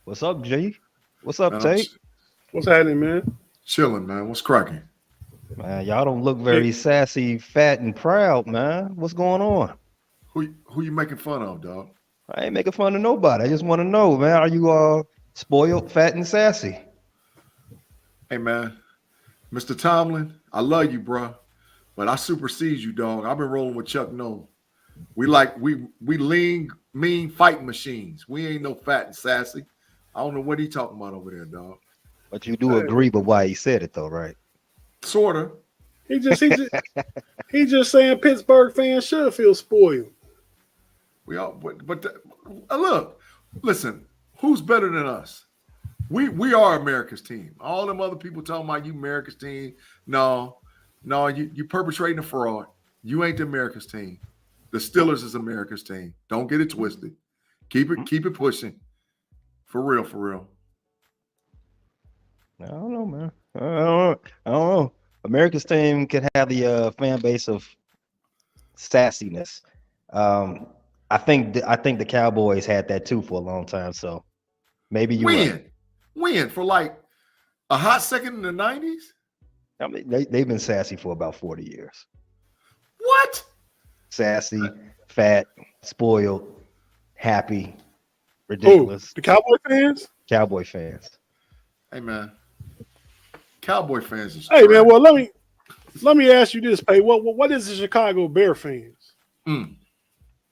What's up, G? What's up, Man, Tate? What's happening, man? chilling, man. What's cracking? Man, y'all don't look very sassy, fat, and proud, man. What's going on? Who you making fun of, dog? I ain't making fun of nobody. I just want to know, man. Are you spoiled, fat, and sassy? Hey, man, Mr. Tomlin, I love you, bro, but I supersede you, dog. I've been rolling with Chuck Noll. We lean, mean fighting machines. We ain't no fat and sassy. I don't know what he talking about over there, dog. But you do agree with why he said it, though, right? Sorta. He just saying Pittsburgh fans should feel spoiled. We all, look, listen. Who's better than us? We are America's team. All them other people talking about you America's team. No, you perpetrating a fraud. You ain't the America's team. The Steelers is America's team. Don't get it twisted. Keep it pushing. For real. I don't know, man. I don't know. America's team can have the fan base of sassiness. I think the Cowboys had that too for a long time. So maybe you win for like a hot second in the 90s. I mean, they've been sassy for about 40 years. What? Sassy, fat, spoiled, happy, ridiculous. Who? The Cowboy fans? Cowboy fans. Hey, man. Cowboy fans is Hey, man, well, let me ask you this, Pay. What is the Chicago Bear fans?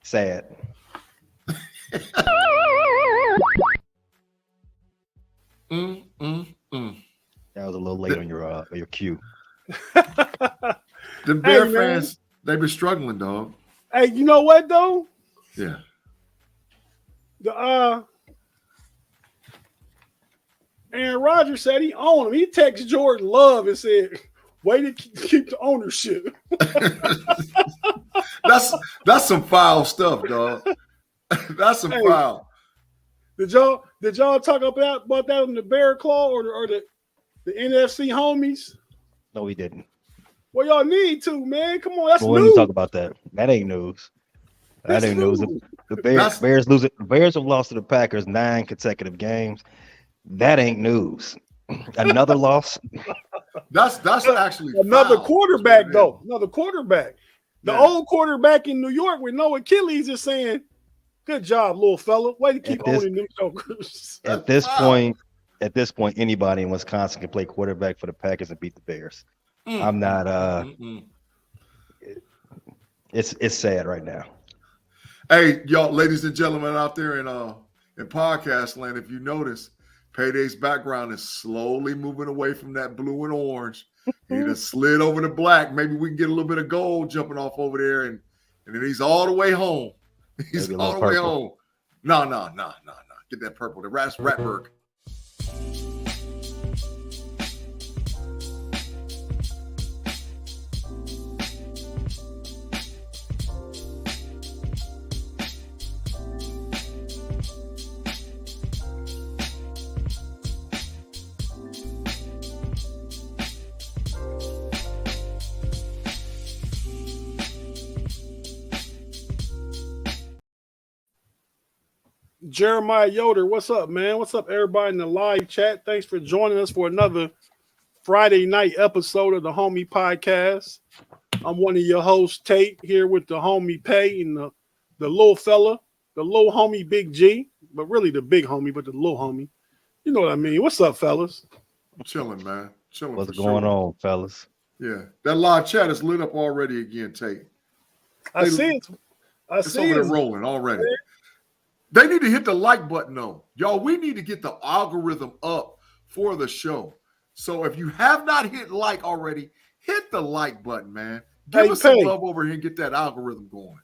Sad. That was a little late on your cue. The Bear fans, they've been struggling, dog. Hey, you know what though? Yeah. Aaron Rodgers said he owned him. He texted Jordan Love and said, "Way to keep the ownership." That's some foul stuff, dog. That's some foul. Did y'all talk about that in the Bear Claw or the NFC homies? No, we didn't. Well, y'all need to, man. Come on, that's news. When you talk about that, that ain't news. That ain't news. The Bears losing. The Bears have lost to the Packers 9 consecutive games. That ain't news. Another loss. That's actually another foul. quarterback, though. Another quarterback. The old quarterback in New York with no Achilles is saying, "Good job, little fella. Way to keep owning them jokers." At this point, anybody in Wisconsin can play quarterback for the Packers and beat the Bears. I'm not. It's sad right now. Hey, y'all, ladies and gentlemen out there in podcast land, if you notice, Payday's background is slowly moving away from that blue and orange. He just slid over to black. Maybe we can get a little bit of gold jumping off over there, and then he's all the way home. He's all the way home. No. Get that purple. The Ratberg. Jeremiah Yoder, what's up, man? What's up, everybody in the live chat? Thanks for joining us for another Friday night episode of the Homie Podcast. I'm one of your hosts, Tate, here with the homie Pay and the little fella, the little homie Big G, but really the big homie, but the little homie. You know what I mean? What's up, fellas? I'm chilling, man. Chilling. What's going on, fellas? Yeah, that live chat is lit up already again, Tate. I see it. It's over there rolling already. They need to hit the like button, though. Y'all, we need to get the algorithm up for the show. So if you have not hit like already, hit the like button, man. Give us some love over here and get that algorithm going.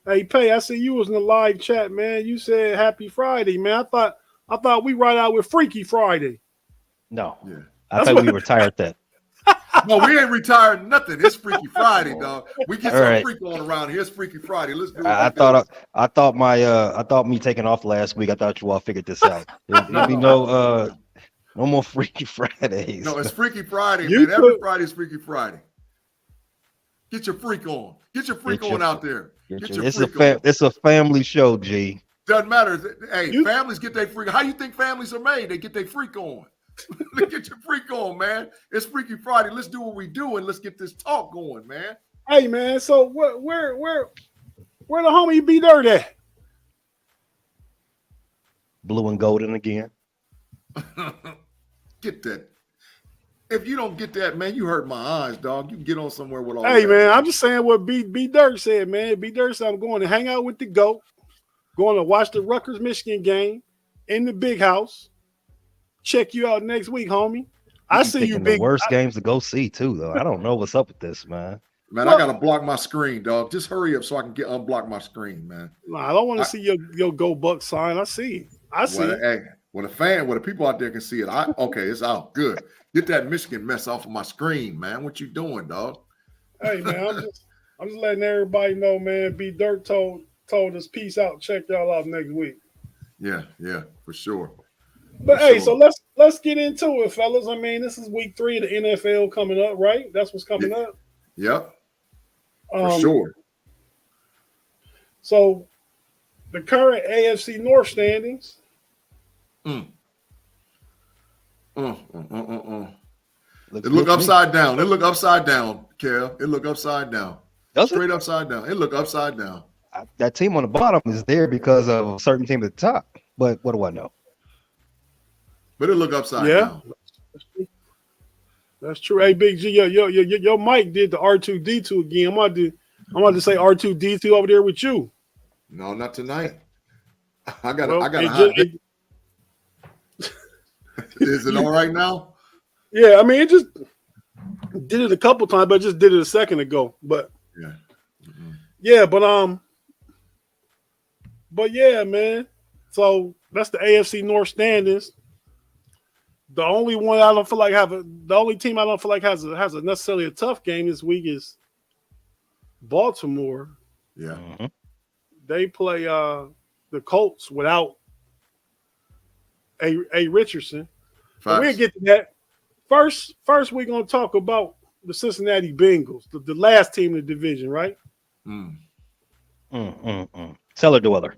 Hey, Pay, I see you was in the live chat, man. You said happy Friday, man. I thought we ride out with Freaky Friday. No. Yeah. I thought we retired that. No, we ain't retired nothing. It's Freaky Friday, dog. We get some freak on around here. It's Freaky Friday. Let's do it. I thought me taking off last week. I thought you all figured this out. There'll be no more Freaky Fridays. No, it's Freaky Friday, man. Every Friday is Freaky Friday. Get your freak on. Get your freak on out there. It's a family show, G. Doesn't matter. Hey, families get their freak. How you think families are made? They get their freak on. They get your freak on, man. It's Freaky Friday. Let's do what we do and let's get this talk going, man. Hey, man. So where the homie B Dirt at? Blue and golden again. Get that. If you don't get that, man, you hurt my eyes, dog. You can get on somewhere with all Hey, that. man, I'm just saying what B Dirt said, man. B Dirt said I'm going to hang out with the GOAT, going to watch the Rutgers Michigan game in the big house. Check you out next week, homie. I see you big. The worst games to go see too, though. I don't know what's up with this, man. Man, I gotta block my screen, dog. Just hurry up so I can unblock my screen, man. No, I don't want to see your Go Buck sign. I see. Hey, the people out there can see it. Okay, it's out. Good. Get that Michigan mess off of my screen, man. What you doing, dog? Hey, man, I'm just letting everybody know, man. B Dirt told us peace out. Check y'all out next week. Yeah, for sure. But hey, so let's get into it, fellas. I mean, this is week 3 of the NFL coming up, right? That's what's coming up. Yep. For sure. So the current AFC North standings. It look upside down. It look upside down, Kev. It look upside down. Straight upside down. It look upside down. That team on the bottom is there because of a certain team at the top. But what do I know? But it look upside down. That's true. Hey, Big G, your mic did the R2D2 again. I'm about to say R2D2 over there with you. No, not tonight. I got Is it all right now? Yeah, I mean, it just did it a couple times, but just did it a second ago. But but yeah, man. So that's the AFC North standings. The only team I don't feel like has a necessarily a tough game this week is Baltimore. Yeah. Mm-hmm. They play the Colts without a Richardson. We'll get to that. First we're gonna talk about the Cincinnati Bengals, the last team in the division, right? Cellar dweller.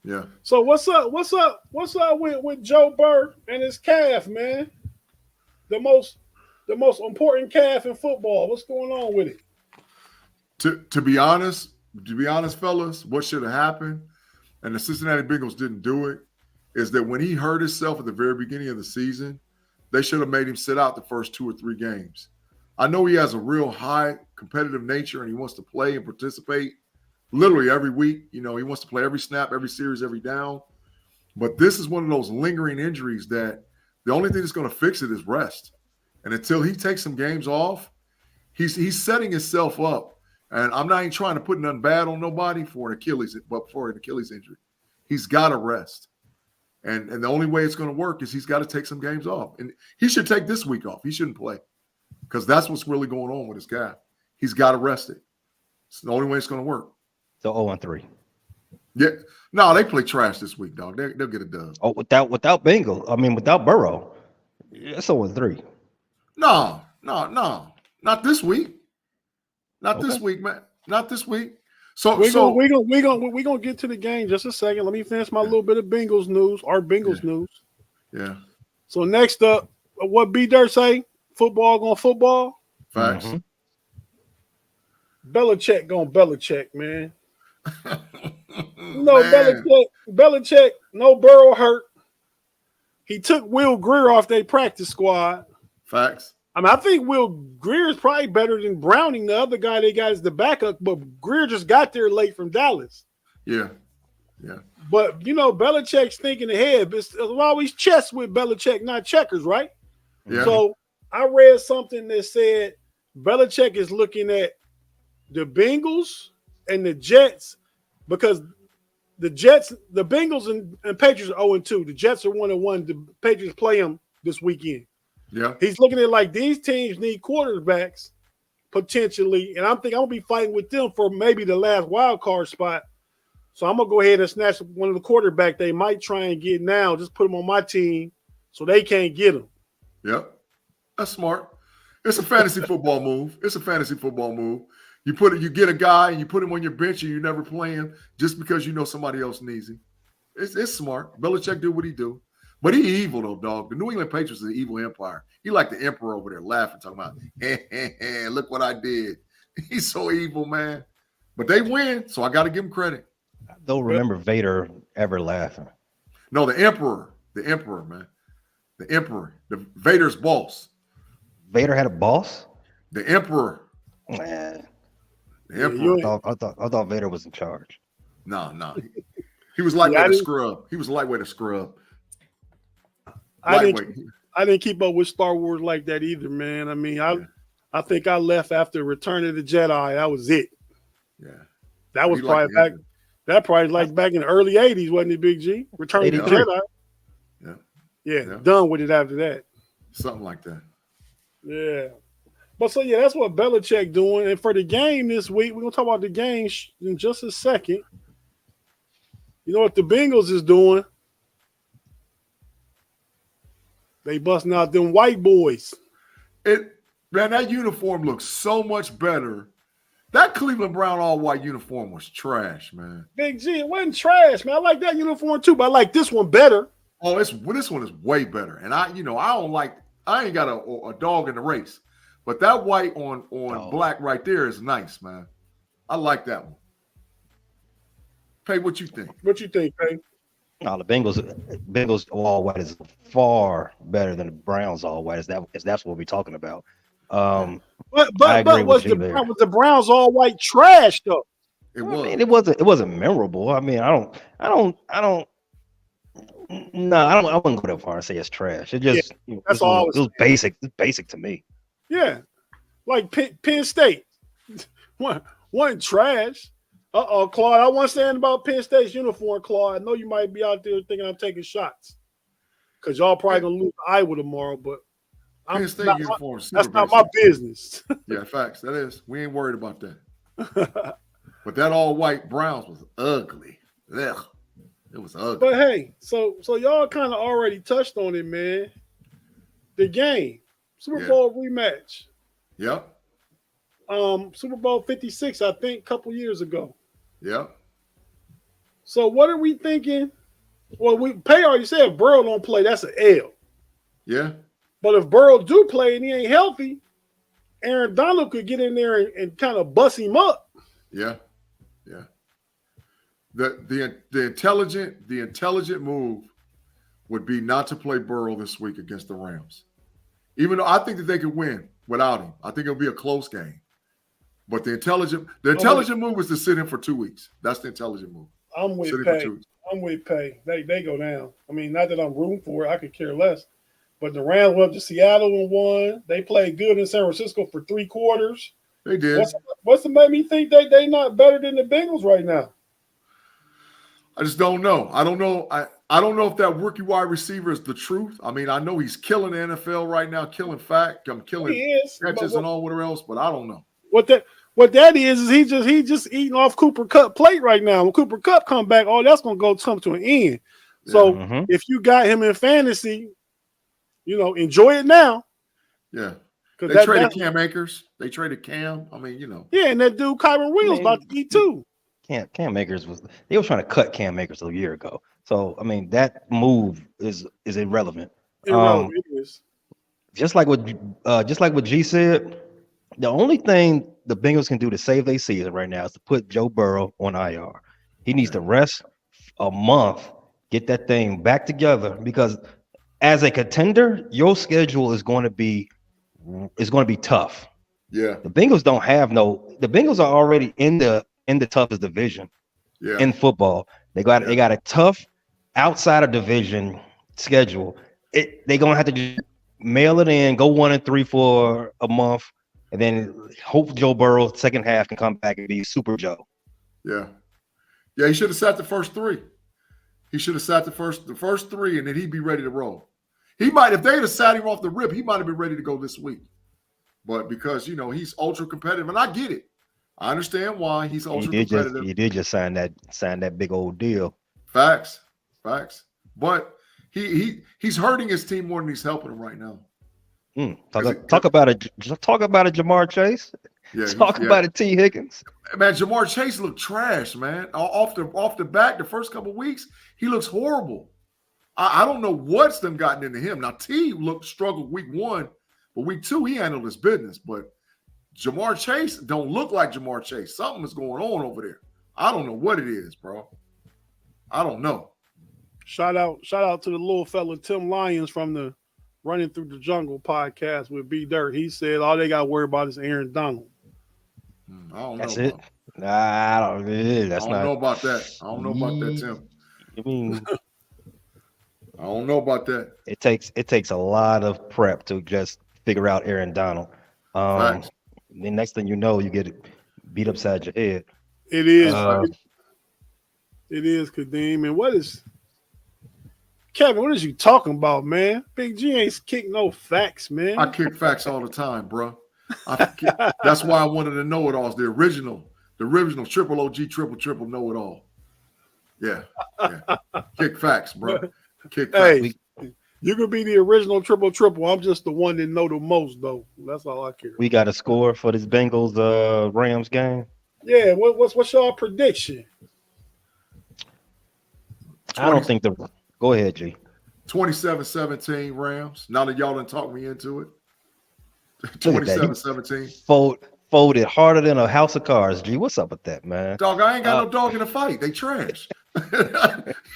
Yeah. So what's up with Joe Burrow and his calf, man? The most important calf in football. What's going on with it? To be honest, fellas, what should have happened, and the Cincinnati Bengals didn't do it, is that when he hurt himself at the very beginning of the season, they should have made him sit out the first 2 or 3 games. I know he has a real high competitive nature and he wants to play and participate literally every week. You know, he wants to play every snap, every series, every down. But this is one of those lingering injuries that the only thing that's going to fix it is rest. And until he takes some games off, he's setting himself up. And I'm not even trying to put nothing bad on nobody for an Achilles injury. He's got to rest. And the only way it's going to work is he's got to take some games off. And he should take this week off. He shouldn't play because that's what's really going on with his calf. He's got to rest it. It's the only way it's going to work. So 0-3. Yeah. No, they play trash this week, dog. They'll get it done. Oh, without Burrow. It's 0-3. No. Not this week. Not this week, man. Not this week. So we're gonna get to the game just a second. Let me finish my little bit of Bengals news. Our Bengals news. Yeah. So next up, what B Dirt say? Football going football. Facts. Mm-hmm. Belichick going Belichick, man. No, man. Belichick, no Burrow hurt. He took Will Greer off their practice squad. Facts. I mean, I think Will Greer is probably better than Browning, the other guy they got is the backup, but Greer just got there late from Dallas. Yeah. But, you know, Belichick's thinking ahead. It's always chess with Belichick, not checkers, right? Yeah. So I read something that said Belichick is looking at the Bengals and the Jets because the Bengals and Patriots are 0-2. The Jets are 1-1. The Patriots play them this weekend. Yeah. He's looking at like these teams need quarterbacks potentially, and I'm thinking I'm going to be fighting with them for maybe the last wild card spot. So I'm going to go ahead and snatch one of the quarterback they might try and get now, just put them on my team so they can't get them. Yep. That's smart. It's a fantasy football move. You get a guy and you put him on your bench and you never play him just because you know somebody else needs him. It's smart. Belichick do what he do. But he evil, though, dog. The New England Patriots is an evil empire. He like the emperor over there laughing, talking about, look what I did. He's so evil, man. But they win, so I got to give him credit. I don't remember Vader ever laughing. No, the emperor, man. The emperor, the Vader's boss. Vader had a boss? The emperor. Man. The emperor. I thought Vader was in charge. No. He was lightweight to scrub. He was lightweight to scrub. I didn't keep up with Star Wars like that either, man. I mean, I think I left after Return of the Jedi. That was it. Yeah. That was probably back. That probably like back in the early 80s, wasn't it, Big G? Return of the Jedi. Yeah. Done with it after that. Something like that. Yeah. But so, yeah, that's what Belichick doing. And for the game this week, we're going to talk about the game in just a second. You know what the Bengals is doing? They busting out them white boys. Man, that uniform looks so much better. That Cleveland Brown all-white uniform was trash, man. Big G, it wasn't trash, man. I like that uniform too, but I like this one better. Oh, this one is way better. And I ain't got a dog in the race. But that white on black right there is nice, man. I like that one. Pay, what you think? What you think, Pay? No, the Bengals all white is far better than the Browns all white. That's what we're talking about. But was the Browns all white trash though? I mean, it wasn't memorable. I mean, I wouldn't go that far and say it's trash. It just it was basic. It's basic to me. Yeah, like Penn State, wasn't trash. Claude, I wasn't saying about Penn State's uniform, Claude. I know you might be out there thinking I'm taking shots because y'all probably gonna lose to Iowa tomorrow, but Penn State uniform. That's not my business. Yeah, facts. That is. We ain't worried about that. But that all white Browns was ugly. Ugh. It was ugly. But hey, so y'all kind of already touched on it, man. The game, Super Bowl rematch. Yep. Super Bowl 56, I think, a couple years ago. Yep. So what are we thinking? Well, Pay already said if Burrow don't play, that's an L. Yeah. But if Burrow do play and he ain't healthy, Aaron Donald could get in there and kind of bust him up. Yeah. Yeah. The intelligent move would be not to play Burrow this week against the Rams. Even though I think that they could win without him. I think it'll be a close game. But the intelligent move is to sit him for 2 weeks. That's the intelligent move. I'm with Pay. They go down. I mean, not that I'm rooting for it. I could care less. But the Rams went up to Seattle and won. They played good in San Francisco for 3 quarters. They did. What's to make me think they not better than the Bengals right now? I just don't know. I don't know. I don't know if that rookie wide receiver is the truth. I mean, I know he's killing the NFL right now, killing catches and all whatever else, but I don't know. What that is he just eating off Cooper Kupp plate right now. When Cooper Kupp come back, that's gonna come to an end. So if you got him in fantasy, enjoy it now. Yeah. They traded Cam Akers. They traded Cam. I mean, Yeah, and that dude Kyron Williams about to eat too. Cam Akers they were trying to cut Cam Akers a year ago. So I mean that move is irrelevant. It is. Just like what G said, the only thing the Bengals can do to save their season right now is to put Joe Burrow on IR. He needs to rest a month, get that thing back together, because as a contender, your schedule is going to be tough. Yeah. The Bengals are already in the toughest division in football. They got a tough outside of division schedule. They're gonna have to just mail it in, go 1-3 for a month, and then hope Joe Burrow second half can come back and be Super Joe. Yeah. Yeah, he should have sat the first 3. He should have sat the first 3, and then he'd be ready to roll. He might, if they'd have sat him off the rip, he might have been ready to go this week. But because he's ultra competitive, and I get it. I understand why he's ultra competitive. He did just sign that big old deal. Facts. But he's hurting his team more than he's helping them right now. Talk about it, Jamar Chase. Yeah, Talk about it, T. Higgins. Man, Jamar Chase looked trash, man. Off the back, the first couple of weeks, he looks horrible. I don't know what's them gotten into him. Now, T struggled week 1, but week 2, he handled his business. But Jamar Chase don't look like Jamar Chase. Something is going on over there. I don't know what it is, bro. I don't know. Shout out to the little fella Tim Lyons from the Running Through the Jungle podcast with B Dirt. He said all they got to worry about is Aaron Donald. I don't That's know. it. Nah, I don't. That's I not. don't know about that. I don't know about that, Tim. I mean, I don't know about that. it takes a lot of prep to just figure out Aaron Donald. The next thing you know, you get beat upside your head. It is. It is, Kadeem. And what is Kevin? What is you talking about, man? Big G ain't kick no facts, man. I kick facts all the time, bro. That's why I wanted to know it all. The original triple OG triple know it all. Yeah. Kick facts, bro. Kick facts. Hey, you could be the original triple. I'm just the one that know the most, though. That's all I care. We got a score for this Bengals Rams game. Yeah. What's your prediction? I don't think Go ahead, G. 27-17 Rams. Now that y'all done talked me into it. Look at that. 27-17. Folded harder than a house of cards, G. What's up with that, man? Dog, I ain't got no dog in the fight. They trash.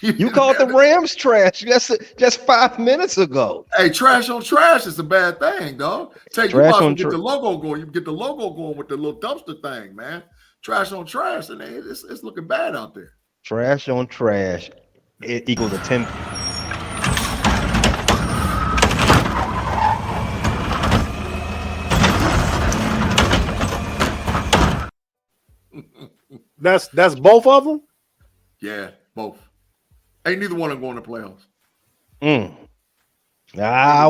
You called the Rams trash just 5 minutes ago. Hey, trash on trash is a bad thing, dog. Take you might get the logo going. You get the logo going with the little dumpster thing, man. Trash on trash, and it's looking bad out there. Trash on trash. It equals a 10. That's both of them? Yeah, both. Ain't neither one of them going to playoffs. I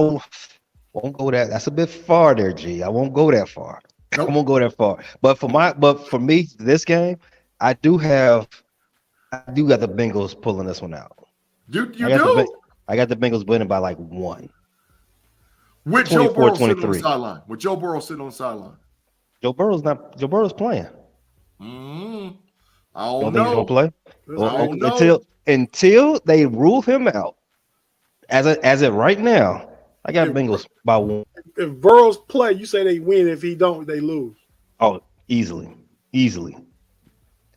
won't go that. That's a bit far there, G. I won't go that far. Nope. I won't go that far. But for me, this game, I do got the Bengals pulling this one out. You do? I got the Bengals winning by like 1. With Joe Burrow sitting on the sideline. With Joe Burrow sitting on the sideline. Joe Burrow's playing. I don't think he's gonna play. know. Until they rule him out. As it right now, I got Bengals by 1. If Burrows play, you say they win. If he don't, they lose. Oh, easily.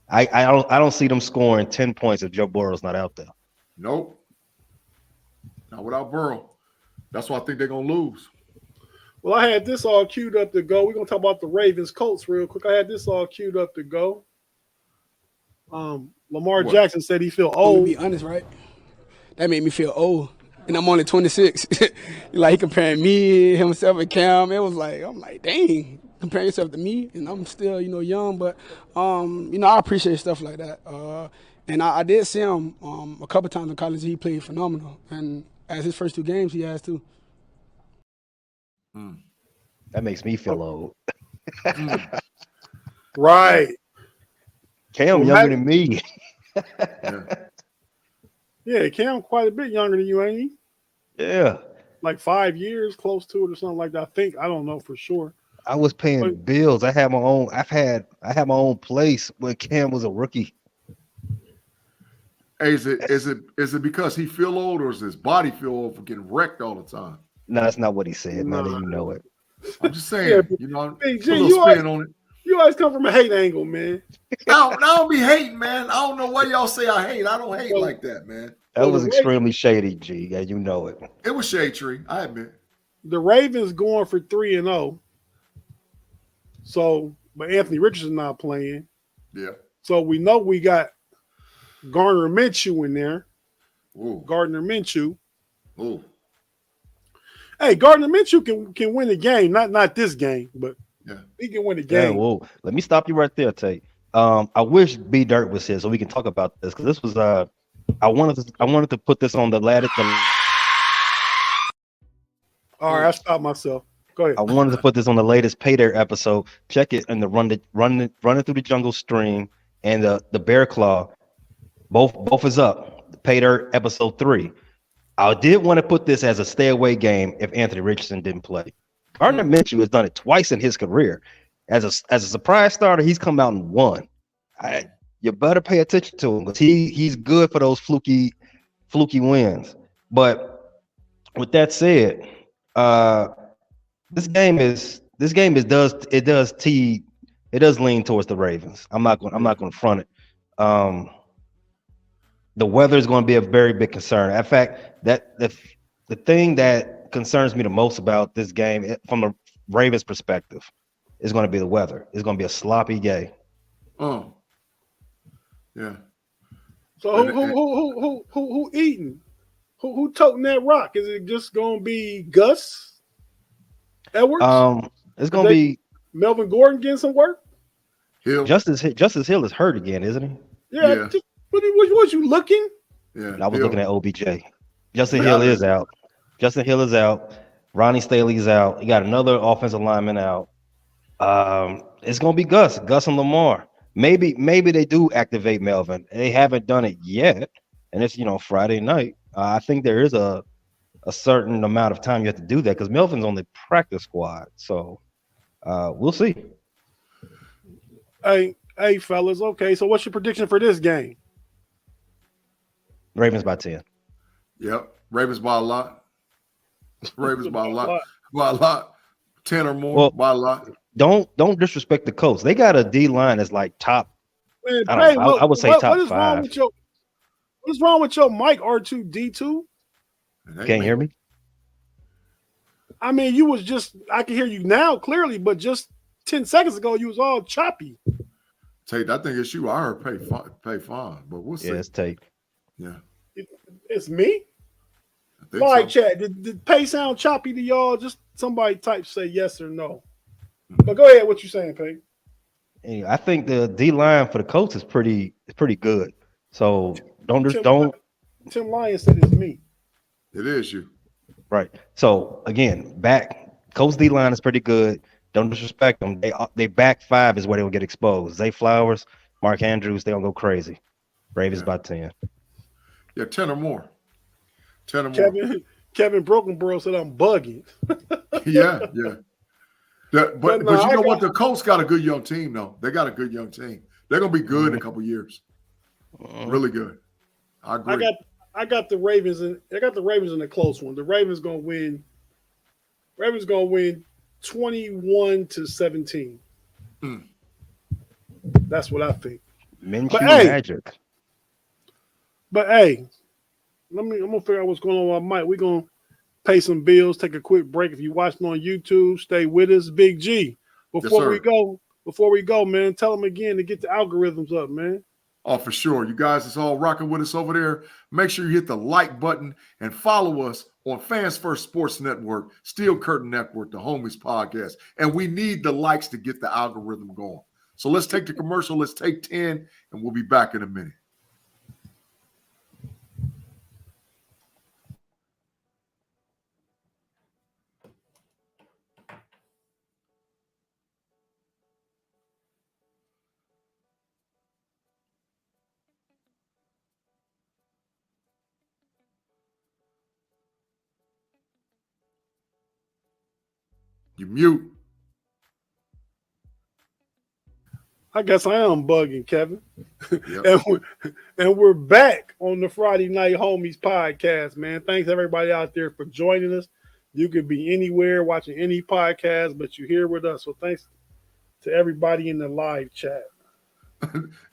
I don't see them scoring 10 points if Joe Burrow's not out there. Nope. Not without Burrow. That's why I think they're gonna lose. Well, I had this all queued up to go. We're gonna talk about the Ravens Colts real quick. I had this all queued up to go. Lamar Jackson said he feel old. To be honest, right? That made me feel old. And I'm only 26. Like, he comparing me, himself, and Cam. It was like, I'm like, dang, comparing yourself to me. And I'm still, young. But, I appreciate stuff like that. And I did see him a couple times in college. He played phenomenal. And as his first 2 games, he has too. That makes me feel old. Right. Cam younger than me. Yeah, Cam quite a bit younger than you, ain't he? Yeah. Like 5 years, close to it or something like that. I don't know for sure. I was paying bills. I had my own. I had my own place when Cam was a rookie. Hey, is it because he feel old, or is his body feel old for getting wrecked all the time? No, that's not what he said. Now that you know it. I'm just saying. Hey, put a little spin on it. You always come from a hate angle, man. I don't be hating, man. I don't know why y'all say I hate. I don't hate like that, man. That was extremely shady, G. Yeah, you know it. It was shade tree. I admit. The Ravens going for 3-0. So, but Anthony Richardson not playing. Yeah. So we know we got Gardner Minshew in there. Ooh. Gardner Minshew. Ooh. Hey, Gardner Minshew can win a game. Not this game, but he can win a game. Yeah, whoa. Let me stop you right there, Tate. I wish B Dirt was here so we can talk about this, because this was I wanted to put this on the latest. All right, I stopped myself. Go ahead. I wanted to put this on the latest Pay Dirt episode. Check it in the running through the jungle stream and the Bear Claw. Both is up. Pay Dirt episode 3. I did want to put this as a stay away game if Anthony Richardson didn't play. Gardner Minshew has done it twice in his career. as a surprise starter, he's come out and won. You better pay attention to him because he's good for those fluky wins. But with that said, this game does lean towards the Ravens. I'm not going to front it. The weather is going to be a very big concern. In fact, that the thing that concerns me the most about this game from a Ravens perspective is going to be the weather. It's going to be a sloppy game. Oh, yeah. So who eating? Who toting that rock? Is it just going to be Gus Edwards? It's going to be Melvin Gordon getting some work. Hill. Justice Hill is hurt again, isn't he? Yeah. Was you looking? Yeah. I was looking at OBJ. Justin Hill is out. Ronnie Staley's out. You got another offensive lineman out. It's gonna be Gus and Lamar. Maybe they do activate Melvin. They haven't done it yet, and it's Friday night. I think there is a certain amount of time you have to do that because Melvin's on the practice squad. So we'll see. Hey, fellas. Okay, so what's your prediction for this game? Ravens by 10. Yep. Ravens by a lot. By a lot. 10 or more by a lot. Don't disrespect the Colts. They got a D line that's like top. Man, I would say top 5. What is wrong with your mic, R2D2? Can't hear me? I mean, I can hear you now clearly, but just 10 seconds ago, you was all choppy. Tate, I think it's you. I heard pay fine, but we'll see. Yeah, it's Tate. Yeah. It's me? All right, chat. Did pay sound choppy to y'all? Just somebody type say yes or no. But go ahead. What you saying, Pay? Anyway, I think the D line for the Colts is pretty good. So don't. Tim Lyon said it's me. It is you. Right. So again, Colts D line is pretty good. Don't disrespect them. They back 5 is where they'll get exposed. Zay Flowers, Mark Andrews, they don't go crazy. Ravens by 10. Yeah, 10 or more. 10 or more. Kevin Brokenborough said I'm bugging. Yeah. But you know what? The Colts got a good young team, though. They got a good young team. They're gonna be good in a couple years. Really good. I agree. I got the Ravens in a close one. The Ravens gonna win. 21-17. That's what I think. Minshew magic. But hey, I'm gonna figure out what's going on with my mic. We're gonna pay some bills, take a quick break. If you're watching on YouTube, stay with us. Big G. Before we go, man, tell them again to get the algorithms up, man. Oh, for sure. You guys that's all rocking with us over there. Make sure you hit the like button and follow us on Fans First Sports Network, Steel Curtain Network, the Homies Podcast. And we need the likes to get the algorithm going. So let's take the commercial. Let's take 10, and we'll be back in a minute. You mute. I guess I am bugging, Kevin. Yep. and we're back on the Friday Night Homies podcast, man. Thanks everybody out there for joining us. You could be anywhere watching any podcast, but you're here with us. So thanks to everybody in the live chat.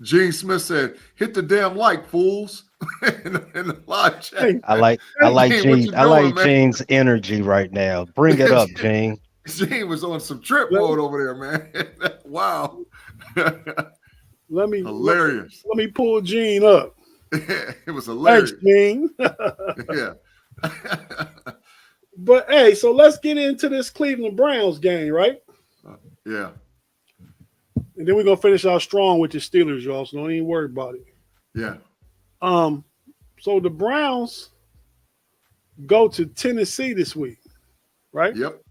Gene Smith said, "Hit the damn like, fools!" in the live chat. I like Gene. I like Gene's energy right now. Bring it up, Gene. Gene was on some trip mode over there, man. Wow. Hilarious. Let me pull Gene up. It was hilarious. Thanks, Gene. Yeah. But hey, so let's get into this Cleveland Browns game, right? Yeah. And then we're gonna finish out strong with the Steelers, y'all. So don't even worry about it. Yeah. So the Browns go to Tennessee this week, right? Yep.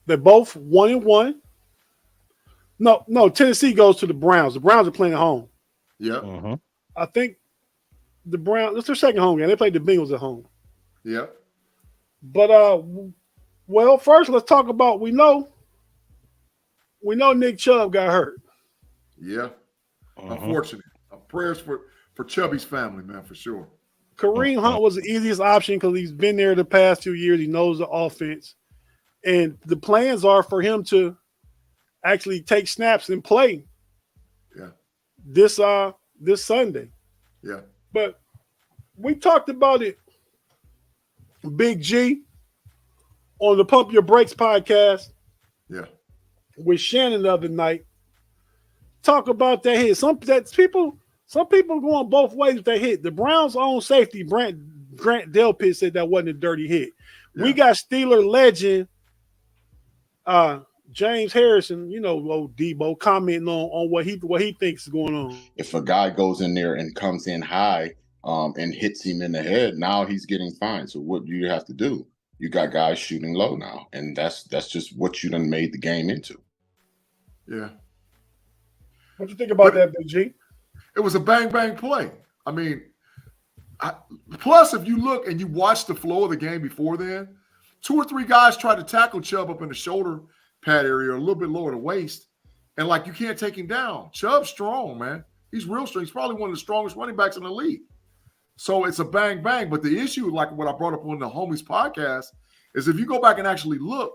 They're both 1-1. No, Tennessee goes to the Browns. The Browns are playing at home. Yep. Mm-hmm. I think the Browns, it's their second home game. They played the Bengals at home. Yep. But well, first let's talk about, we know we know Nick Chubb got hurt. Yeah. Unfortunate. Prayers for Chubby's family, man, for sure. Kareem Hunt was the easiest option because he's been there the past 2 years. He knows the offense. And the plans are for him to actually take snaps and play. Yeah. This Sunday. Yeah. But we talked about it, Big G, on the Pump Your Brakes podcast. Yeah. With Shannon the other night. Talk about that hit. Some people going both ways with that hit. The Browns' own safety, Grant Delpit, said that wasn't a dirty hit. Yeah. We got Steeler legend James Harrison, old Debo, commenting on what he thinks is going on. If a guy goes in there and comes in high and hits him in the head, now he's getting fined. So what do you have to do? You got guys shooting low now, and that's just what you done made the game into. Yeah. What you think about that, Big G? It was a bang play. I mean, plus if you look and you watch the flow of the game before then, 2 or 3 guys tried to tackle Chubb up in the shoulder pad area, or a little bit lower the waist, and you can't take him down. Chubb's strong, man. He's real strong. He's probably one of the strongest running backs in the league. So it's a bang. But the issue, like what I brought up on the Homies podcast, is if you go back and actually look,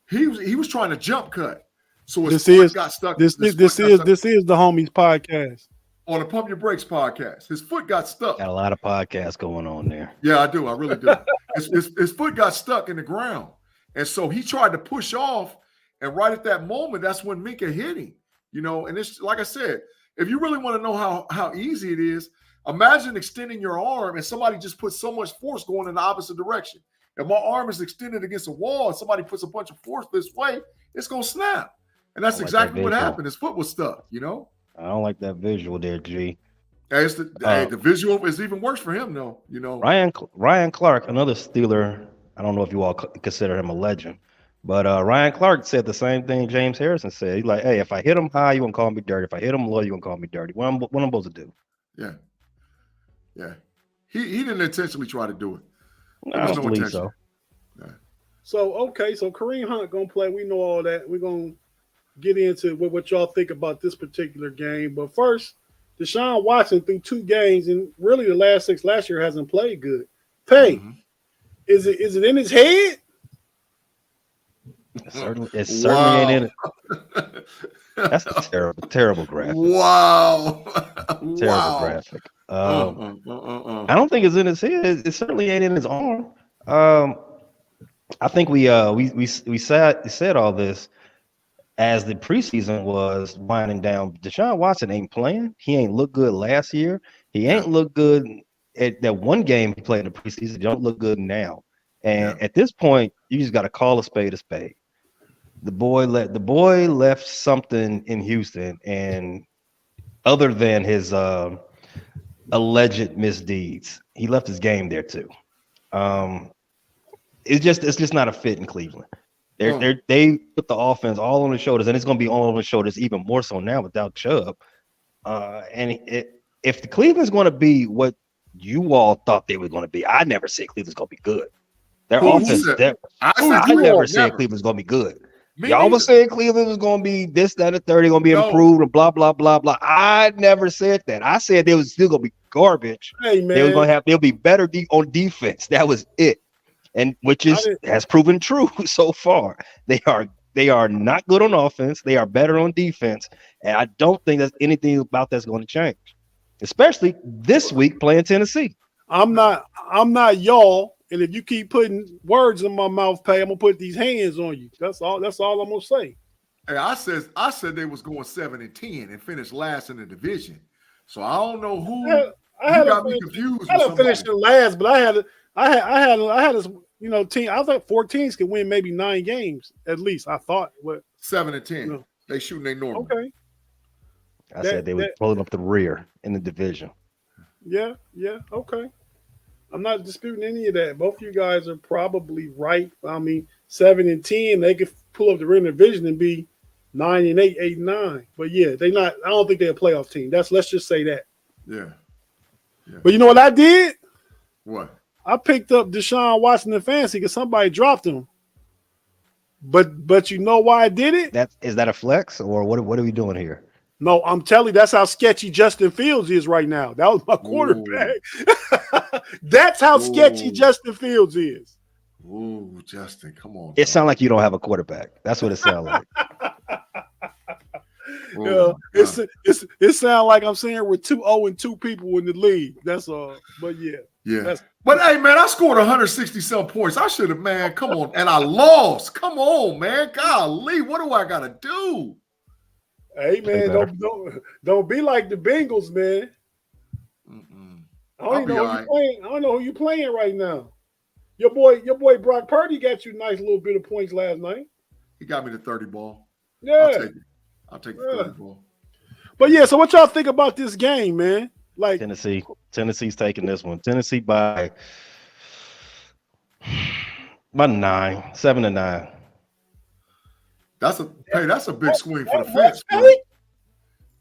he was trying to jump cut. So his foot got stuck. This is the Homies podcast. On the Pump Your Brakes podcast, his foot got stuck. Got a lot of podcasts going on there. Yeah, I do. I really do. his foot got stuck in the ground. And so he tried to push off. And right at that moment, that's when Minka hit him. And it's like I said, if you really want to know how easy it is, imagine extending your arm and somebody just puts so much force going in the opposite direction. If my arm is extended against a wall and somebody puts a bunch of force this way, it's going to snap. And that's exactly what happened. His foot was stuck, I don't like that visual there, G. Hey, the visual is even worse for him, though. Ryan Clark, another Steeler. I don't know if you all consider him a legend, but Ryan Clark said the same thing James Harrison said. He's like, "Hey, if I hit him high, you gonna call me dirty. If I hit him low, you gonna call me dirty. What I'm supposed to do?" Yeah. He didn't intentionally try to do it. I don't believe so. Yeah. So Kareem Hunt gonna play. We know all that. We're gonna get into what y'all think about this particular game. But first, Deshaun Watson through 2 games and really the last 6 last year hasn't played good. Tate, is it in his head? It certainly ain't in it. That's a terrible graphic. Wow. Terrible graphic. I don't think it's in his head. It certainly ain't in his arm. I think we said all this as the preseason was winding down. Deshaun Watson ain't playing. He ain't looked good last year. He ain't looked good at that one game he played in the preseason. He don't look good now. And at this point, you just got to call a spade a spade. The boy left something in Houston, and other than his alleged misdeeds, he left his game there too. It's just not a fit in Cleveland. They put the offense all on his shoulders, and it's going to be all on his shoulders even more so now without Chubb. If the Cleveland's going to be what you all thought they were going to be, I never said Cleveland's going to be good. Their offense, I never said Cleveland's going to be good. Y'all was saying Cleveland was going to be this, that, and 30, going to be improved, and blah, blah, blah, blah. I never said that. I said they was still going to be garbage. Hey, man. They'll be better on defense. That was it. And which has proven true so far. They are not good on offense. They are better on defense. And I don't think there's anything about that's going to change, especially this week playing Tennessee. I'm not y'all. And if you keep putting words in my mouth, Pay, I'm gonna put these hands on you. That's all I'm gonna say. Hey, I said they was going 7-10 and finished last in the division. So I don't know who. I got me confused. I had finished last, but I had this team. I thought 4 teams could win maybe 9 games at least. I thought 7-10. They shooting they normal. Okay. I said they were pulling up the rear in the division. Yeah. Okay. I'm not disputing any of that. Both of you guys are probably right. I mean, 7-10, they could pull up the rear division and be 9-8, 8-9. But yeah, they not. I don't think they're a playoff team. Let's just say that. Yeah. But you know what I did? What? I picked up Deshaun Watson in fantasy because somebody dropped him. But you know why I did it? Is that a flex or what are we doing here? No, I'm telling you, that's how sketchy Justin Fields is right now. That was my quarterback. That's how sketchy Justin Fields is. Ooh, Justin, come on. It sounds like you don't have a quarterback. That's what it sounds like. It sounds like I'm saying we're 2-0-2 people in the league. That's all. But yeah. But hey, man, I scored 167 points. I should have, man. Come on, and I lost. Come on, man. Golly, what do I gotta do? Hey, man, don't be like the Bengals, man. I don't know who you playing right now. Your boy Brock Purdy got you a nice little bit of points last night. He got me the 30 ball. Yeah. I'll take the 30 ball. But yeah, so what y'all think about this game, man? Like Tennessee's taking this one. Tennessee by 7-9. That's a big swing for the fence.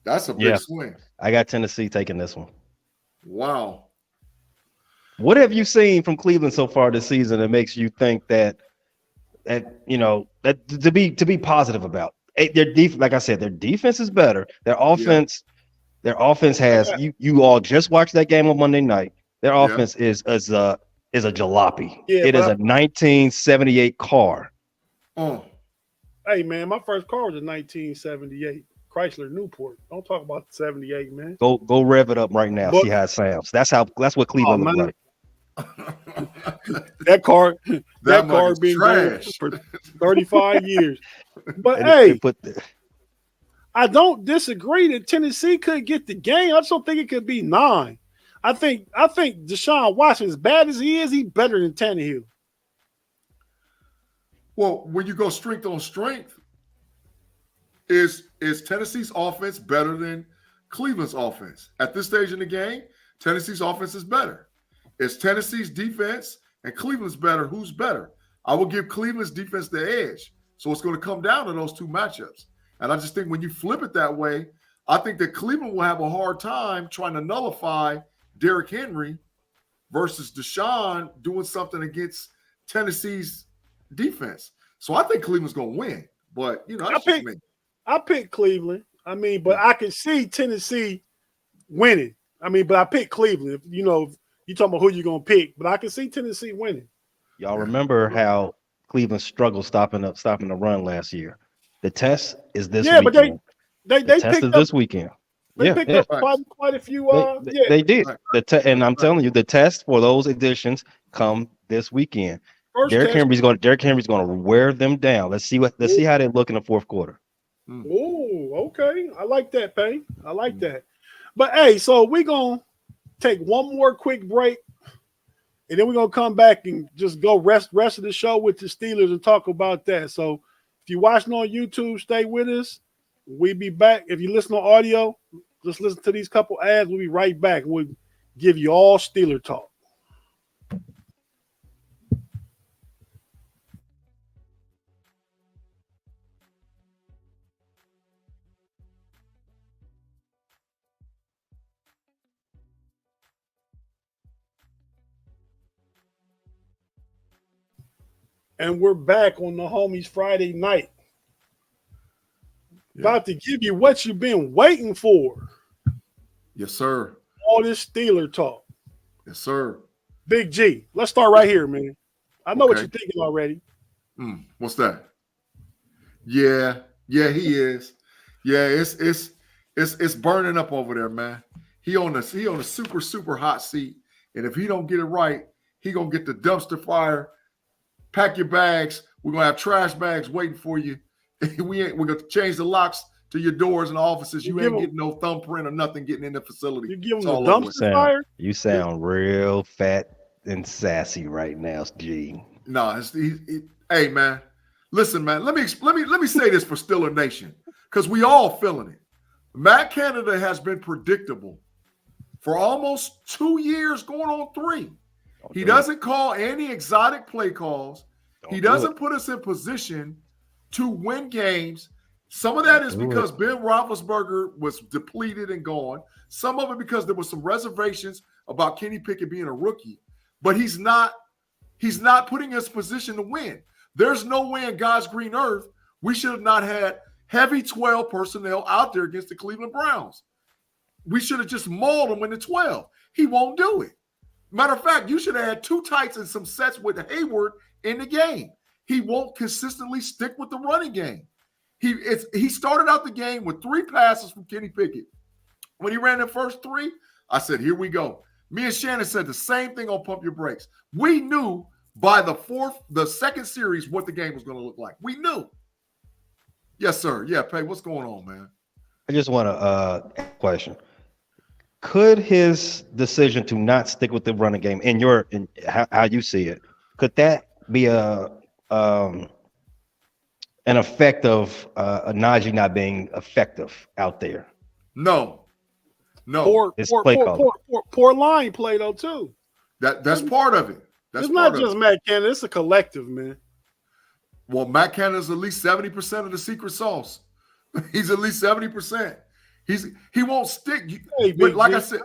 That's a big swing. I got Tennessee taking this one. Wow. What have you seen from Cleveland so far this season that makes you think that to be positive about? Like I said, their defense is better. Their offense has you all just watched that game on Monday night. Their offense is a jalopy. Yeah, it is a 1978 car. Oh. Hey man, my first car was a 1978 Chrysler Newport. Don't talk about the 78, man. Go rev it up right now. See how it sounds. That's what Cleveland looks like. that car been there for 35 years. But I don't disagree that Tennessee could get the game. I just don't think it could be 9. I think Deshaun Watson, as bad as he is, he's better than Tannehill. Well, when you go strength on strength, is Tennessee's offense better than Cleveland's offense? At this stage in the game, Tennessee's offense is better. Is Tennessee's defense and Cleveland's better? Who's better? I will give Cleveland's defense the edge. So it's going to come down to those two matchups. And I just think when you flip it that way, I think that Cleveland will have a hard time trying to nullify Derrick Henry versus Deshaun doing something against Tennessee's defense. So I think Cleveland's going to win. But, I picked Cleveland. But I can see Tennessee winning. But I picked Cleveland. You talking about who you're going to pick. But I can see Tennessee winning. Y'all remember how Cleveland struggled stopping the run last year. The test is this weekend. But they test is this weekend. They picked up quite a few. They did. And I'm telling you, the test for those additions come this weekend. Derrick Henry's going to wear them down. Let's see how they look in the fourth quarter. Oh, okay. I like that, Pay. I like that. But hey, so we're gonna take one more quick break, and then we're gonna come back and just go rest of the show with the Steelers and talk about that. So if you're watching on YouTube, stay with us. We'll be back. If you listen to audio, just listen to these couple ads. We'll be right back. We'll give you all Steeler talk. And we're back on the Homies Friday night. About to give you what you've been waiting for. Yes, sir. All this Steeler talk. Yes, sir. Big G, let's start right here, man. I know what you're thinking already. What's that? Yeah, he is. Yeah, it's burning up over there, man. He on a super hot seat, and if he don't get it right, he gonna get the dumpster fire. Pack your bags. We're gonna have trash bags waiting for you. We're gonna change the locks to your doors and offices. You ain't getting no thumbprint or nothing getting in the facility. You give them the dumpster fire. You sound real fat and sassy right now, G. No, hey man, listen, man. Let me say this for Steeler Nation, because we all feeling it. Matt Canada has been predictable for almost 2 years, going on 3. He doesn't call any exotic play calls. He doesn't put us in position to win games. Some of that is because Ben Roethlisberger was depleted and gone. Some of it because there was some reservations about Kenny Pickett being a rookie. But he's not putting us in position to win. There's no way in God's green earth we should have not had heavy 12 personnel out there against the Cleveland Browns. We should have just mauled him in the 12. He won't do it. Matter of fact, you should have had 2 tights and some sets with Hayward in the game. He won't consistently stick with the running game. He started out the game with 3 passes from Kenny Pickett. When he ran the first 3, I said, here we go. Me and Shannon said the same thing on Pump Your Brakes. We knew by the second series what the game was going to look like. We knew. Yes, sir. Yeah, Pay, what's going on, man? I just want to ask a question. Could his decision to not stick with the running game, in how you see it, could that be an effect of Najee not being effective out there? No. Poor line play though too. That's part of it. It's not just Matt Canada. It's a collective, man. Well, Matt Canada's at least 70% of the secret sauce. He's at least 70%. He won't stick. But like I said,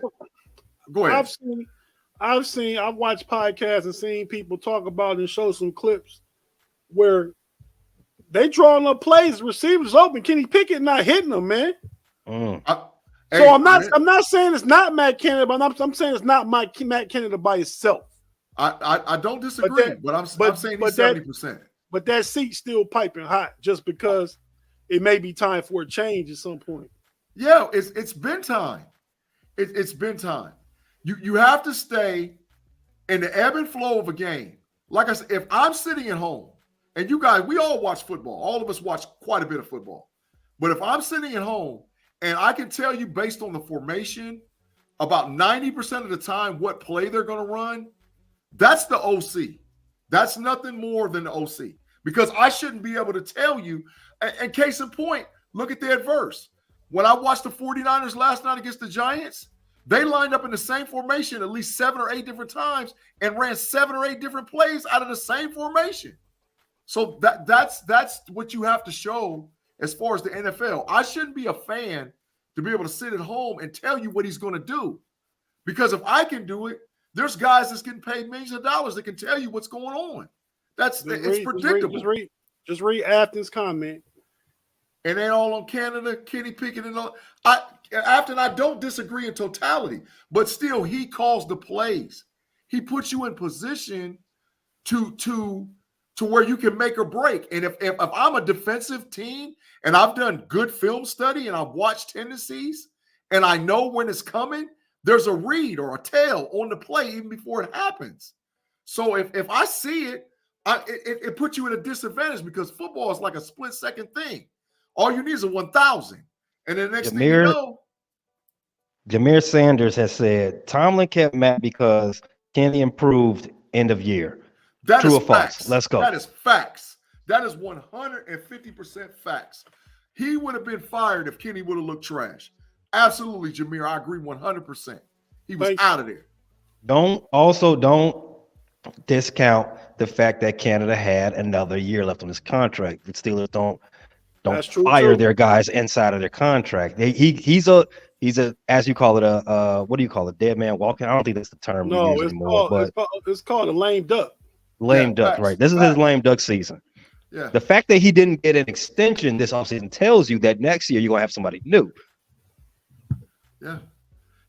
go ahead. I've watched podcasts and seen people talk about and show some clips where they drawing up plays, receivers open, Kenny Pickett not hitting them, man. I'm not saying it's not Matt Canada, but I'm saying it's not Matt Canada by itself. I don't disagree, but I'm saying he's 70%. But that seat's still piping hot just because it may be time for a change at some point. Yeah, it's been time. It's been time. You have to stay in the ebb and flow of a game. Like I said, if I'm sitting at home, and you guys, we all watch football. All of us watch quite a bit of football. But if I'm sitting at home and I can tell you based on the formation about 90% of the time what play they're going to run, that's the OC. That's nothing more than the OC. Because I shouldn't be able to tell you. And case in point, look at the adverse. When I watched the 49ers last night against the Giants, they lined up in the same formation at least 7 or 8 different times and ran 7 or 8 different plays out of the same formation. So that's what you have to show as far as the NFL. I shouldn't be a fan to be able to sit at home and tell you what he's going to do. Because if I can do it, there's guys that's getting paid millions of dollars that can tell you what's going on. It's predictable. Just read Afton's comment. And they all on Canada, Kenny Pickett, and all. Afton, I don't disagree in totality, but still, he calls the plays. He puts you in position to where you can make or break. And if I'm a defensive team and I've done good film study and I've watched tendencies and I know when it's coming, there's a read or a tail on the play even before it happens. So if I see it, it puts you at a disadvantage because football is like a split-second thing. All you need is a 1,000. And then the next thing you know. Jameer Sanders has said Tomlin kept Matt because Kenny improved end of year. That True is or facts. false? Let's go. That is facts. That is 150% facts. He would have been fired if Kenny would have looked trash. Absolutely, Jameer. I agree 100%. He was out of there. Don't discount the fact that Canada had another year left on his contract. The Steelers don't fire their guys inside of their contract. He's a as you call it what do you call it, dead man walking? I don't think that's the term we use anymore. It's called a lame duck. Lame duck, facts, right? This is his lame duck season. Yeah. The fact that he didn't get an extension this offseason tells you that next year you're gonna have somebody new. Yeah.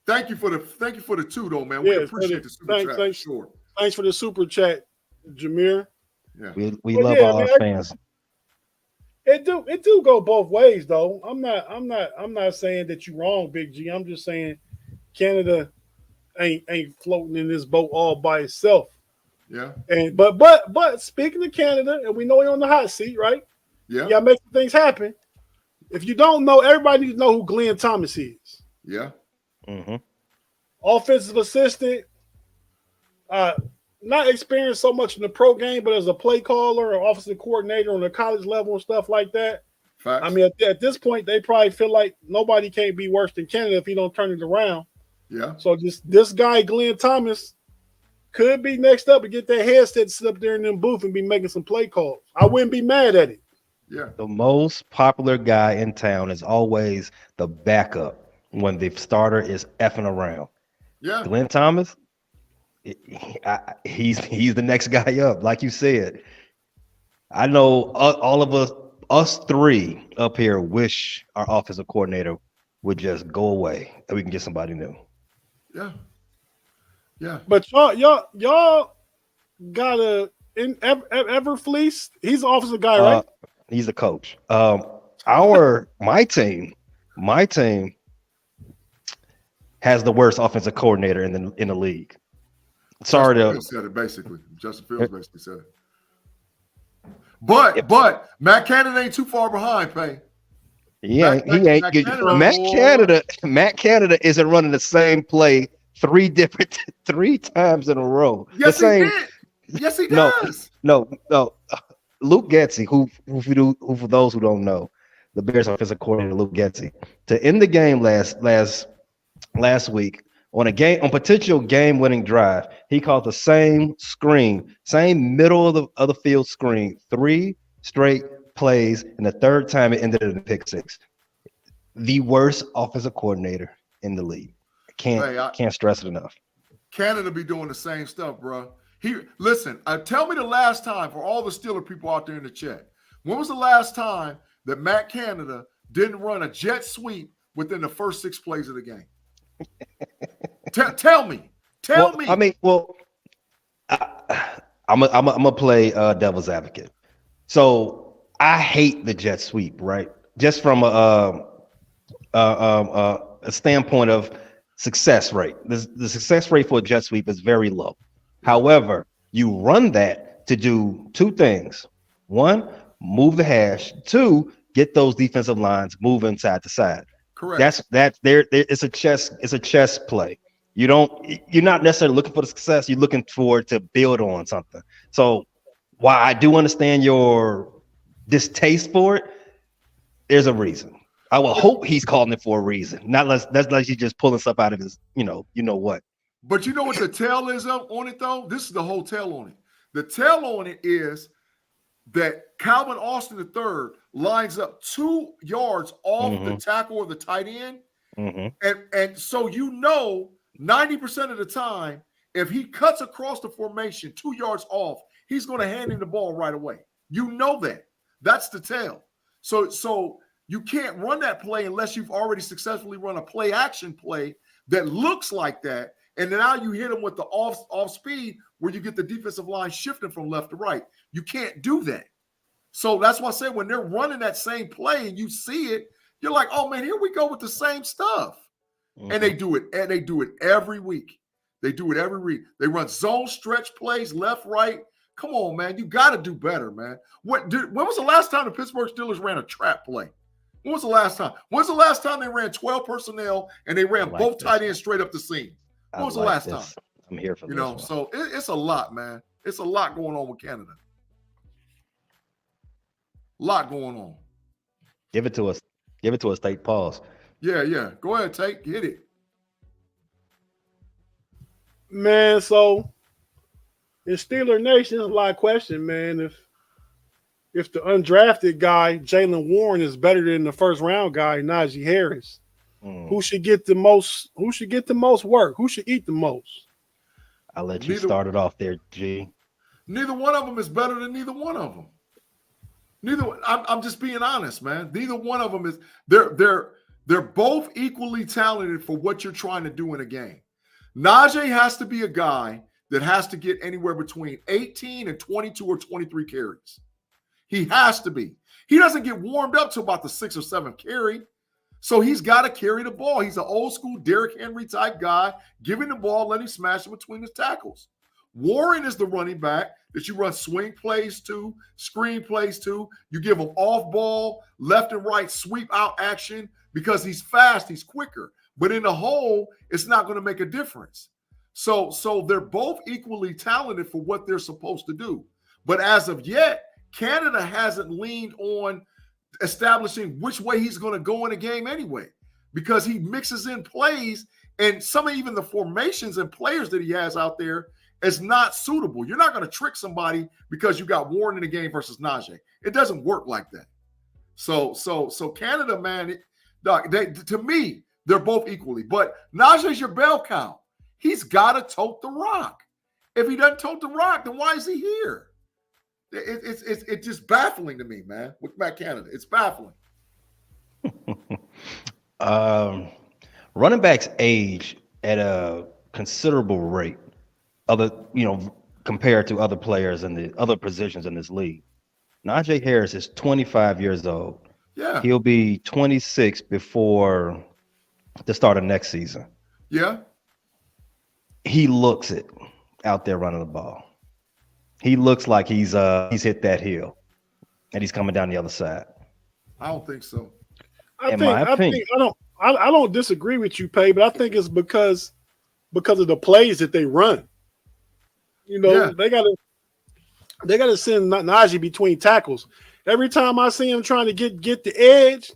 Thank you for the 2 though, man. We appreciate the super chat. Thanks, sure. Thanks for the super chat, Jameer. Yeah. We love all our fans. It do go both ways though. I'm not saying that you're wrong, Big G. I'm just saying Canada ain't floating in this boat all by itself. Yeah. And but speaking of Canada, and we know you're on the hot seat, right? Yeah. You gotta make things happen. If you don't know, everybody needs to know who Glenn Thomas is. Yeah. Mm-hmm. Offensive assistant, not experienced so much in the pro game, but as a play caller or offensive coordinator on the college level and stuff like that. Facts. I mean, at this point, they probably feel like nobody can't be worse than Canada if he don't turn it around. Yeah. So this guy, Glenn Thomas, could be next up and get that headset, sit up there in them booth and be making some play calls. I wouldn't be mad at it. Yeah. The most popular guy in town is always the backup when the starter is effing around. Yeah. Glenn Thomas, he's the next guy up, like you said. I know all of us three up here wish our offensive coordinator would just go away and we can get somebody new. Yeah. Yeah. But y'all got a Everfleece. He's the offensive guy, right? He's a coach. My team has the worst offensive coordinator in the league. Sorry Justin to Fields said it basically. Justin Fields basically said it. But Matt Canada ain't too far behind, Pay. He ain't Matt Canada isn't running the same play three times in a row. Yes, he did. Yes, he does. No. Luke Getsy, who for those who don't know, the Bears offensive coordinator Luke Getsy, to end the game last week on potential game-winning drive, he called the same middle of the field screen, 3 straight plays, and the third time it ended in a pick 6. The worst offensive coordinator in the league. Can't stress it enough. Canada be doing the same stuff, bro. Tell me the last time, for all the Steeler people out there in the chat, when was the last time that Matt Canada didn't run a jet sweep within the first 6 plays of the game? Tell me. I mean, I'm gonna play devil's advocate. So I hate the jet sweep, right? Just from a standpoint of success rate. The success rate for a jet sweep is very low. However, you run that to do 2 things. 1, move the hash. 2, get those defensive lines moving side to side. Correct. It's a chess play. You're not necessarily looking for the success. You're looking for it to build on something. So while I do understand your distaste for it, there's a reason. I will hope he's calling it for a reason. That's like he's just pulling stuff out of his, you know what. But you know what the tail is on it, though? This is the whole tail on it. The tail on it is that Calvin Austin III lines up 2 yards off the tackle or the tight end. And so 90% of the time, if he cuts across the formation 2 yards off, he's going to hand him the ball right away. You know that. That's the tail. So you can't run that play unless you've already successfully run a play action play that looks like that. And then now you hit them with the off speed where you get the defensive line shifting from left to right. You can't do that. So that's why I say when they're running that same play and you see it, you're like, oh man, here we go with the same stuff. And they do it. And they do it every week. They do it every week. They run zone stretch plays, left, right. Come on, man. You got to do better, man. When was the last time the Pittsburgh Steelers ran a trap play? When was the last time? When's the last time they ran 12 personnel and they ran both tight ends straight up the seam? When was the last time? I'm here for this. So it's a lot, man. It's a lot going on with Canada. A lot going on. Give it to us. Tate. Pause. Yeah. Go ahead, Tate. Hit it. Man, so in Steeler Nation, there's a lot of question, man. If the undrafted guy, Jalen Warren, is better than the first round guy, Najee Harris, who should get the most? Who should get the most work? Who should eat the most? I'll let you start it off there, G. Neither one of them is better than neither one of them. I'm just being honest, man. Neither one of them is. They're both equally talented for what you're trying to do in a game. Najee has to be a guy that has to get anywhere between 18 and 22 or 23 carries. He has to be. He doesn't get warmed up to about the 6th or 7th carry. So he's got to carry the ball. He's an old school Derrick Henry type guy, giving the ball, letting him smash it between his tackles. Warren is the running back that you run swing plays to, screen plays to. You give him off ball, left and right sweep out action because he's fast, he's quicker. But in the hole, it's not going to make a difference. So they're both equally talented for what they're supposed to do. But as of yet, Canada hasn't leaned on establishing which way he's going to go in a game anyway, because he mixes in plays and some of even the formations and players that he has out there is not suitable. You're not going to trick somebody because you got Warren in the game versus Najee. It doesn't work like that. So Canada, man, to me, they're both equally. But Najee's your bell cow. He's got to tote the rock. If he doesn't tote the rock, then why is he here? It's just baffling to me, man. With Matt Canada, it's baffling. Running backs age at a considerable rate, compared to other players in the other positions in this league. Najee Harris is 25 years old. Yeah. He'll be 26 before the start of next season. Yeah. He looks it out there running the ball. He looks like he's hit that hill and he's coming down the other side. I don't think so. I don't disagree with you, Pay, but I think it's because of the plays that they run. You know, Yeah. they gotta send Najee between tackles. Every time I see him trying to get the edge,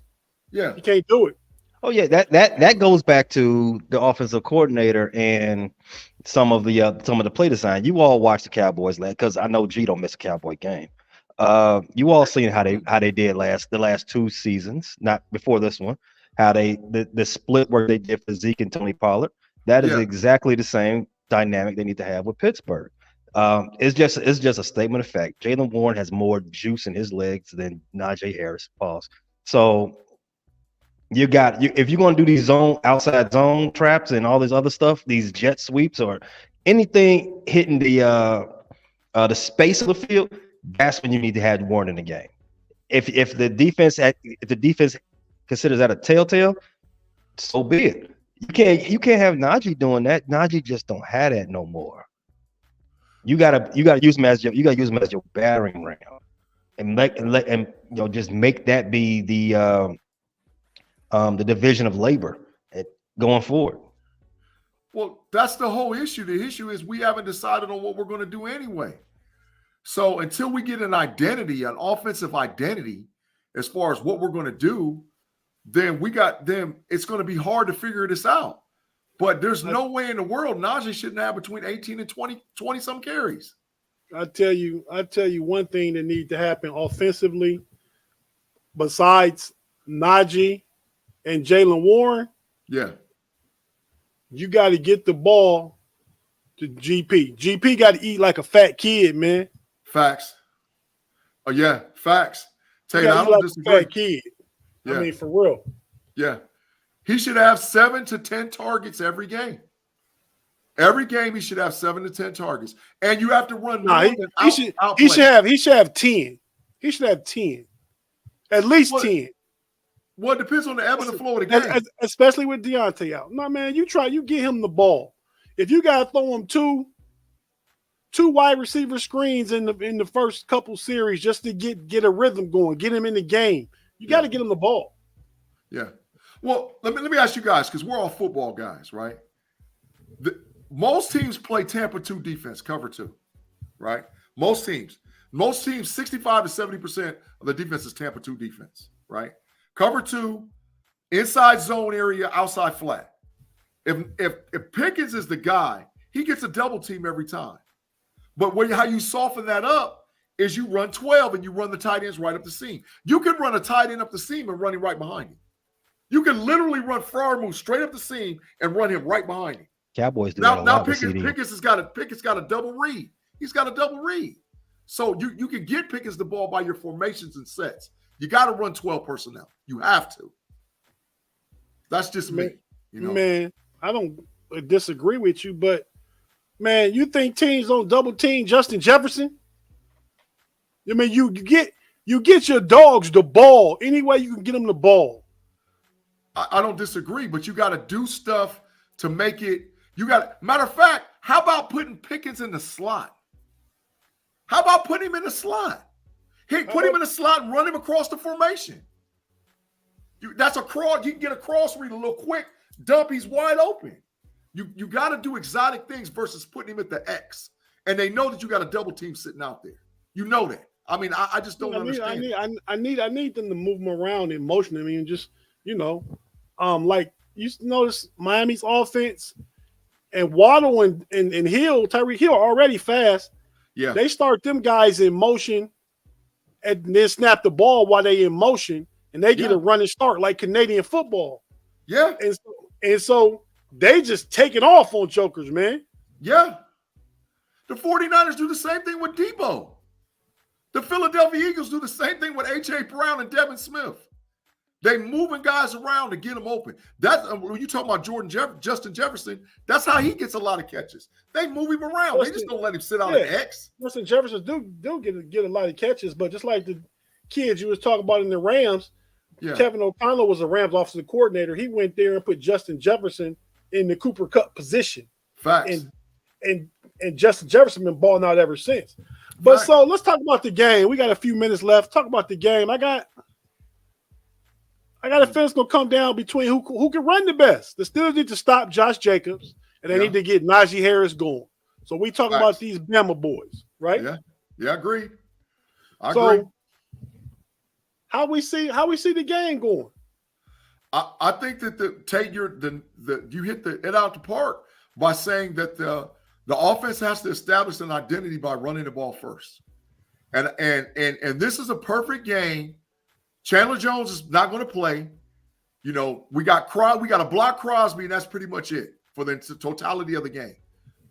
Yeah. he can't do it. Oh yeah, that goes back to the offensive coordinator and some of the play design. You all watch the Cowboys, because I know G don't miss a Cowboy game. You all seen how they did the last two seasons, not before this one. How the split where they did for Zeke and Tony Pollard. That is exactly the same dynamic they need to have with Pittsburgh. It's just a statement of fact. Jaylen Warren has more juice in his legs than Najee Harris. Pause. So if you're going to do these outside zone traps and all this other stuff, these jet sweeps or anything hitting the space of the field, that's when you need to have Warren in the game. If the defense considers that a telltale, so be it. You can't have Najee doing that. Najee just don't have that no more. You gotta use him as your battering ram, and just make that be the division of labor going forward. Well, that's the whole issue. The issue is we haven't decided on what we're going to do anyway. So until we get an offensive identity, as far as what we're going to do, then it's going to be hard to figure this out. But there's no way in the world Najee shouldn't have between 18 and 20 some carries. I tell you one thing that needs to happen offensively, besides Najee and Jaylen Warren. Yeah. You got to get the ball to GP. GP got to eat like a fat kid, man. Facts. Oh yeah, facts. Tate, I don't like disagree. A fat kid. Yeah. I mean, for real. Yeah. He should have 7 to 10 targets every game. Every game he should have 7 to 10 targets. And you have to run he should have 10. He should have 10. At least 10. Well, it depends on the ebb and the flow of the game. Especially with Deontay out. No, man, you get him the ball. If you got to throw him two wide receiver screens in the first couple series just to get a rhythm going, get him in the game, you got to get him the ball. Yeah. Well, let me ask you guys, because we're all football guys, right? Most teams play Tampa 2 defense, cover 2, right? Most teams, 65 to 70% of the defense is Tampa 2 defense, right? Cover 2, inside zone area, outside flat. If Pickens is the guy, he gets a double team every time. But how you soften that up is you run 12 and you run the tight ends right up the seam. You can run a tight end up the seam and run him right behind him. You can literally run Fryer straight up the seam and run him right behind him. Cowboys do now Pickens has got a double read. He's got a double read. So you can get Pickens the ball by your formations and sets. You got to run 12 personnel. You have to. That's just me. Man, I don't disagree with you, but man, you think teams don't double team Justin Jefferson? I mean, you get your dogs the ball any way you can get them the ball. I don't disagree, but you got to do stuff to make it. Matter of fact, how about putting Pickens in the slot? How about putting him in the slot? Put him in the slot and run him across the formation. That's a cross. You can get a cross read a little quick. Dump, he's wide open. You got to do exotic things versus putting him at the X. And they know that you got a double team sitting out there. You know that. I mean, I just don't understand. I need them to move him around in motion. I mean, just like you notice Miami's offense and Waddle and Hill, Tyreek Hill are already fast. Yeah. They start them guys in motion and then snap the ball while they in motion and they get a running start like Canadian football. Yeah. And so they just take it off on jokers, man. Yeah. The 49ers do the same thing with Debo. The Philadelphia Eagles do the same thing with A.J. Brown and Devin Smith. They moving guys around to get them open. That's when you talk about Justin Jefferson. That's how he gets a lot of catches. They move him around. They just don't let him sit out at X. Justin Jefferson do get a lot of catches, but just like the kids you was talking about in the Rams, Kevin O'Connell was a Rams offensive coordinator. He went there and put Justin Jefferson in the Cooper Kupp position. Facts. And Justin Jefferson been balling out ever since. But so let's talk about the game. We got a few minutes left. Talk about the game. I got a feeling it's gonna come down between who can run the best. The Steelers need to stop Josh Jacobs, and they need to get Najee Harris going. So we talk about these Bama boys, right? Yeah, I agree. I agree. How we see the game going? I think that Tate, you hit it out the park by saying that the offense has to establish an identity by running the ball first, and this is a perfect game. Chandler Jones is not going to play. You know, we got to block Crosby, and that's pretty much it for the totality of the game.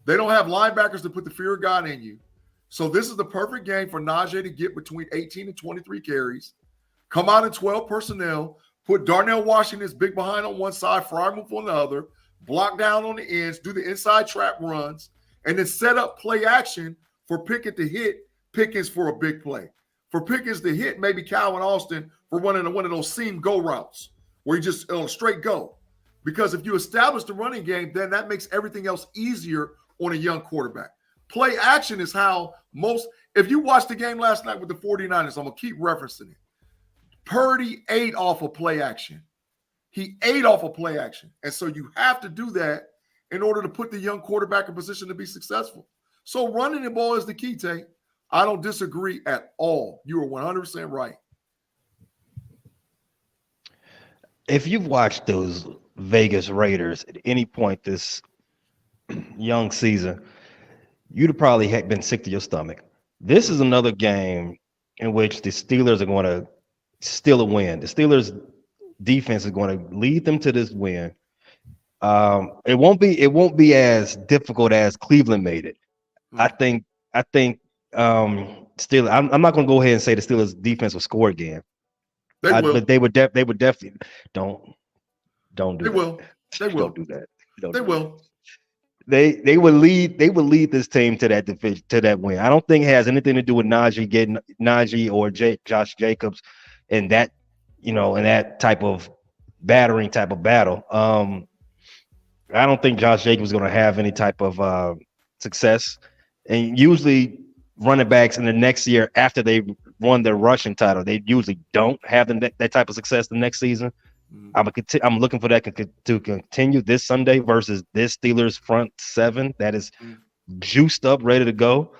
They don't have linebackers to put the fear of God in you. So this is the perfect game for Najee to get between 18 and 23 carries, come out in 12 personnel, put Darnell Washington's big behind on one side, Freiermuth on the other, block down on the ends, do the inside trap runs, and then set up play action for Pickett to hit Pickens for a big play. For Pickens to hit maybe Calvin Austin for one of those seam go routes where you just straight go. Because if you establish the running game, then that makes everything else easier on a young quarterback. Play action is how if you watched the game last night with the 49ers, I'm going to keep referencing it. Purdy ate off of play action. He ate off of play action. And so you have to do that in order to put the young quarterback in position to be successful. So running the ball is the key, Tate. I don't disagree at all. You are 100% right. If you've watched those Vegas Raiders at any point this young season, you'd have probably been sick to your stomach. This is another game in which the Steelers are going to steal a win. The Steelers defense is going to lead them to this win. It won't be as difficult as Cleveland made it. I think Steelers. I'm not going to go ahead and say the Steelers defense will score again. But they would definitely don't do they that. Will. They will. Don't do that. They will. They would lead this team to that division, to that win. I don't think it has anything to do with Najee or Josh Jacobs and that, in that type of battering type of battle. I don't think Josh Jacobs is going to have any type of success. And usually running backs in the next year after they won their rushing title, they usually don't have that type of success the next season. I'm looking for that to continue this Sunday versus this Steelers front seven that is juiced up, ready to go.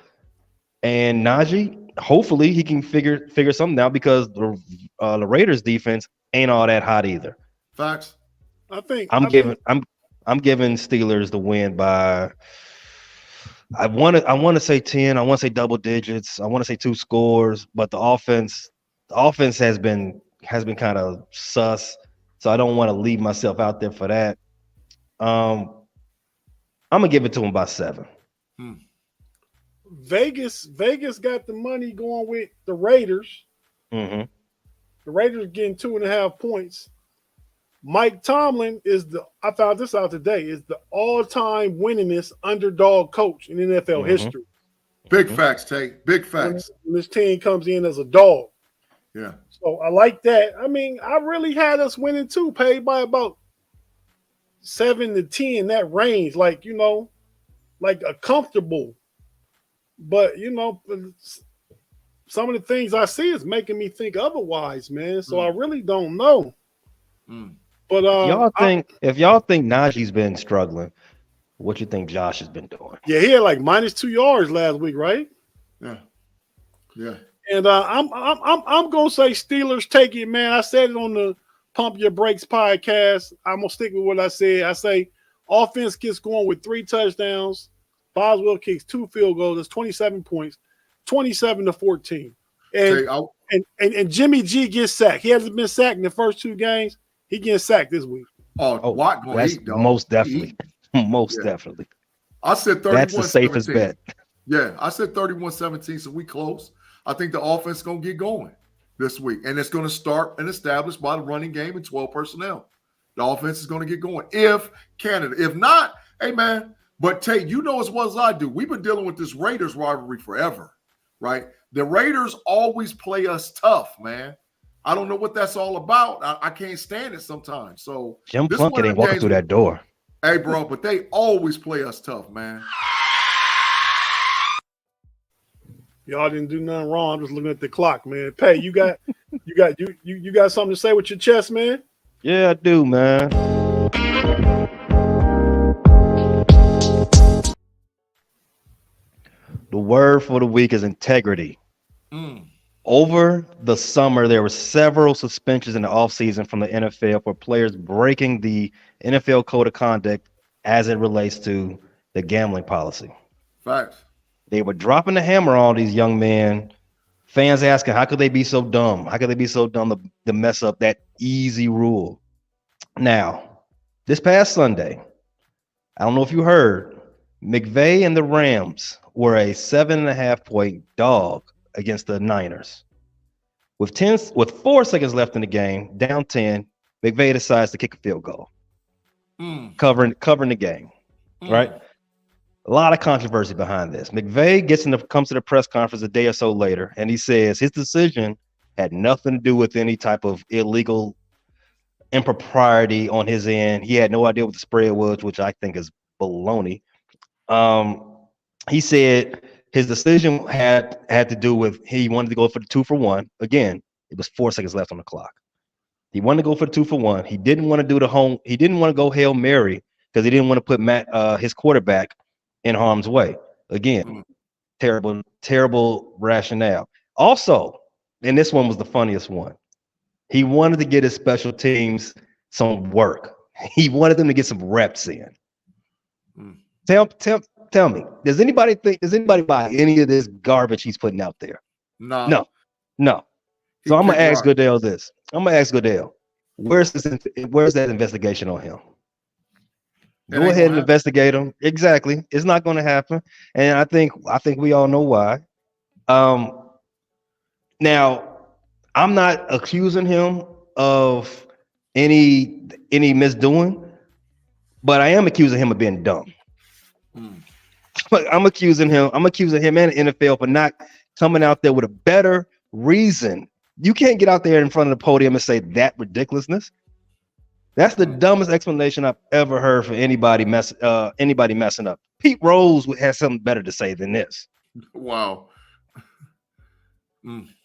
And Najee, hopefully he can figure something out because the Raiders defense ain't all that hot either. Facts. I'm giving Steelers the win by I want to say 10. I want to say double digits. I want to say 2 scores, but the offense has been kind of sus. So I don't want to leave myself out there for that. I'm gonna give it to them by 7. Vegas got the money going with the Raiders. Mm-hmm. The Raiders getting 2.5 points. Mike Tomlin I found this out today, is the all-time winningest underdog coach in NFL history. Big facts, Tate. Big facts. When this team comes in as a dog. Yeah. So I like that. I mean, I really had us winning too, paid by about 7 to 10, that range, like a comfortable. But some of the things I see is making me think otherwise, man. So I really don't know. But if y'all think Najee's been struggling, what you think Josh has been doing? Yeah, he had like -2 yards last week, right? Yeah. Yeah. And I'm gonna say Steelers take it, man. I said it on the Pump Your Brakes podcast. I'm gonna stick with what I said. I say offense gets going with 3 touchdowns. Boswell kicks 2 field goals. That's 27 points, 27-14. And Jimmy G gets sacked. He hasn't been sacked in the first 2 games. He gets sacked this week. Watt gonna that's eat, dog. Most definitely. Definitely. I said 31. That's the safest bet. Yeah, I said 31-17, so we close. I think the offense is going to get going this week. And it's going to start and establish by the running game and 12 personnel. The offense is going to get going if Canada. If not, hey, man, but Tate, you know as well as I do, we've been dealing with this Raiders rivalry forever, right? The Raiders always play us tough, man. I don't know what that's all about. I can't stand it sometimes. So Jim Plunkett ain't walking through that door. Hey, bro, but they always play us tough, man. Y'all didn't do nothing wrong. I'm just looking at the clock, man. Pay, you got something to say with your chest, man? Yeah, I do, man. The word for the week is integrity. Over the summer, there were several suspensions in the offseason from the NFL for players breaking the NFL code of conduct as it relates to the gambling policy. Facts. They were dropping the hammer on these young men. Fans asking, how could they be so dumb? How could they be so dumb to mess up that easy rule? Now, this past Sunday, I don't know if you heard, McVay and the Rams were a 7.5-point dog against the Niners. With 4 seconds left in the game, down 10, McVay decides to kick a field goal, covering the game, right? A lot of controversy behind this. McVay comes to the press conference a day or so later, and he says his decision had nothing to do with any type of illegal impropriety on his end. He had no idea what the spread was, which I think is baloney. He said his decision had to do with he wanted to go for the 2-for-1. Again, it was 4 seconds left on the clock. He wanted to go for the 2-for-1. He didn't want to do he didn't want to go Hail Mary because he didn't want to put his quarterback in harm's way. Again, terrible rationale. Also, and this one was the funniest one, he wanted to get his special teams some work. He wanted them to get some reps in. Tell me, does anybody buy any of this garbage he's putting out there? No. So I'm gonna ask Goodell this. Where's that investigation on him? Go ahead and investigate him. Exactly. It's not going to happen. And I think we all know why. Now, I'm not accusing him of any misdoing, but I am accusing him of being dumb. I'm accusing him and the NFL for not coming out there with a better reason. You can't get out there in front of the podium and say that ridiculousness. That's the dumbest explanation I've ever heard for anybody messing up. Pete Rose has something better to say than this. Wow.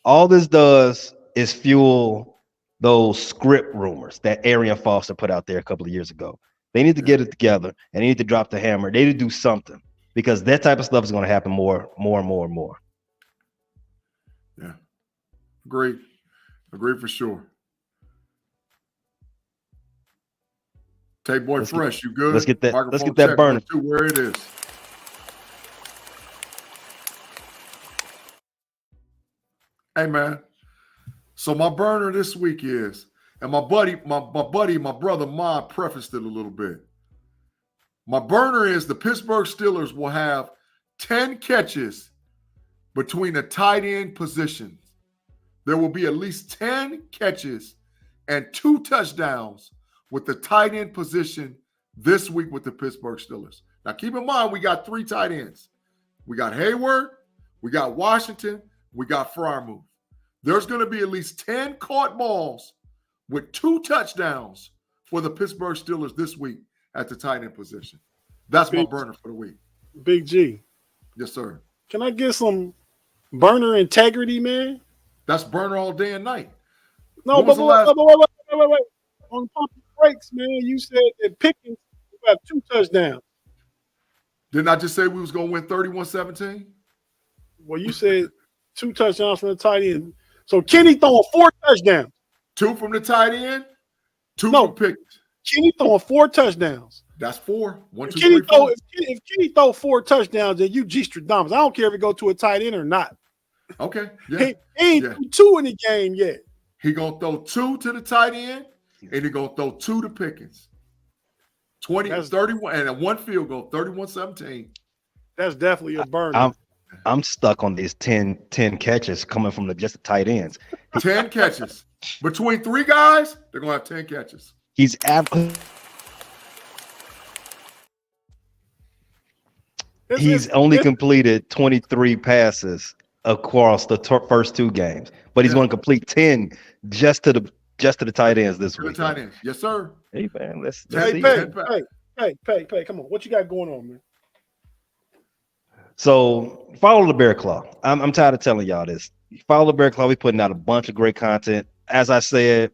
All this does is fuel those script rumors that Arian Foster put out there a couple of years ago. They need to get it together and they need to drop the hammer. They need to do something because that type of stuff is going to happen more and more. Yeah. Agree for sure. Tate boy fresh, you good? Let's get that burning. Where it is. Hey man. So my burner this week is, and my brother Ma prefaced it a little bit. My burner is the Pittsburgh Steelers will have 10 catches between the tight end positions. There will be at least 10 catches and 2 touchdowns with the tight end position this week with the Pittsburgh Steelers. Now, keep in mind, we got 3 tight ends. We got Hayward, we got Washington, we got Freiermuth. There's going to be at least 10 caught balls with 2 touchdowns for the Pittsburgh Steelers this week at the tight end position. That's my burner for the week. Big G. Yes, sir. Can I get some burner integrity, man? That's burner all day and night. No, but wait. On pump breaks, man, you said that Pickens got 2 touchdowns. Didn't I just say we was going to win 31-17? Well, you said 2 touchdowns from the tight end. So Kenny throwing 4 touchdowns. 2 from the tight end, 2 from Pickens. Kenny throwing 4 touchdowns. That's 4. 1, 2, Kenny 3, 4. If Kenny throw 4 touchdowns, then you G-Stradamus. I don't care if it go to a tight end or not. Okay. Yeah. He ain't 2 in the game yet. He going to throw 2 to the tight end, and he going to throw 2 to Pickens. 31, and 1 field goal, 31-17. That's definitely a burner. I'm stuck on these 10 catches coming from just the tight ends. 10 catches. Between 3 guys, they're going to have 10 catches. He's only completed 23 passes across the first 2 games, but he's going to complete 10 just to the tight ends this week. Tight ends, yes, sir. Hey man, let's Hey, see. Pay, come on. What you got going on, man? So follow the Bear Claw. I'm tired of telling y'all this. Follow the Bear Claw. We putting out a bunch of great content. As I said,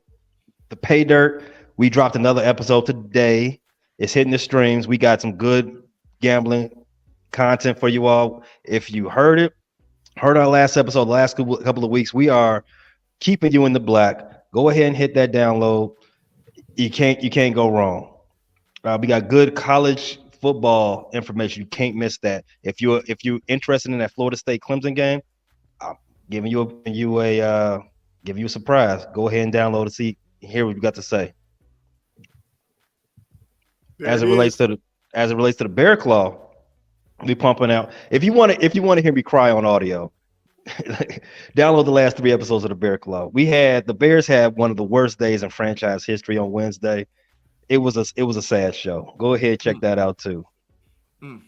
the Pay Dirt. We dropped another episode today. It's hitting the streams. We got some good gambling content for you all. If you heard our last episode, the last couple of weeks, we are keeping you in the black. Go ahead and hit that download. You can't go wrong. We got good college football information. You can't miss that. If you're interested in that Florida State Clemson game, I'm giving you a surprise. Go ahead and download and hear what you got to say. As it relates to the Bear Claw, we pumping out. If you want to hear me cry on audio, download the last 3 episodes of the Bear Claw. The Bears had one of the worst days in franchise history on Wednesday. It was a sad show. Go ahead, check that out too. A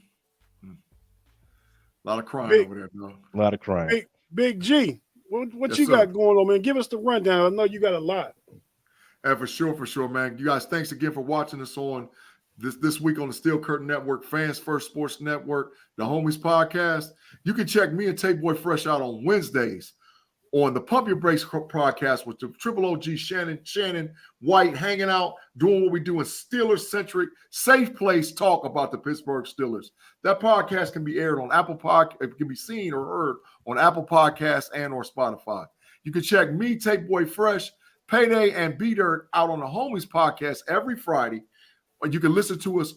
lot of crying over there, bro. A lot of crying. Big G, what Yes, you sir. got going on, man? Give us the rundown. I know you got a lot. And for sure, man. You guys, thanks again for watching us on this week on the Steel Curtain Network, Fans First Sports Network, the Homies Podcast. You can check me and Tate Boy Fresh out on Wednesdays on the Pump Your Brakes podcast with the Triple OG Shannon White hanging out, doing what we do in Steelers-centric, safe place talk about the Pittsburgh Steelers. That podcast can be aired on Apple Podcast. It can be seen or heard on Apple Podcasts and or Spotify. You can check me, Tate Boy Fresh, Payday, and B-Dirt out on the Homies Podcast every Friday. You can listen to us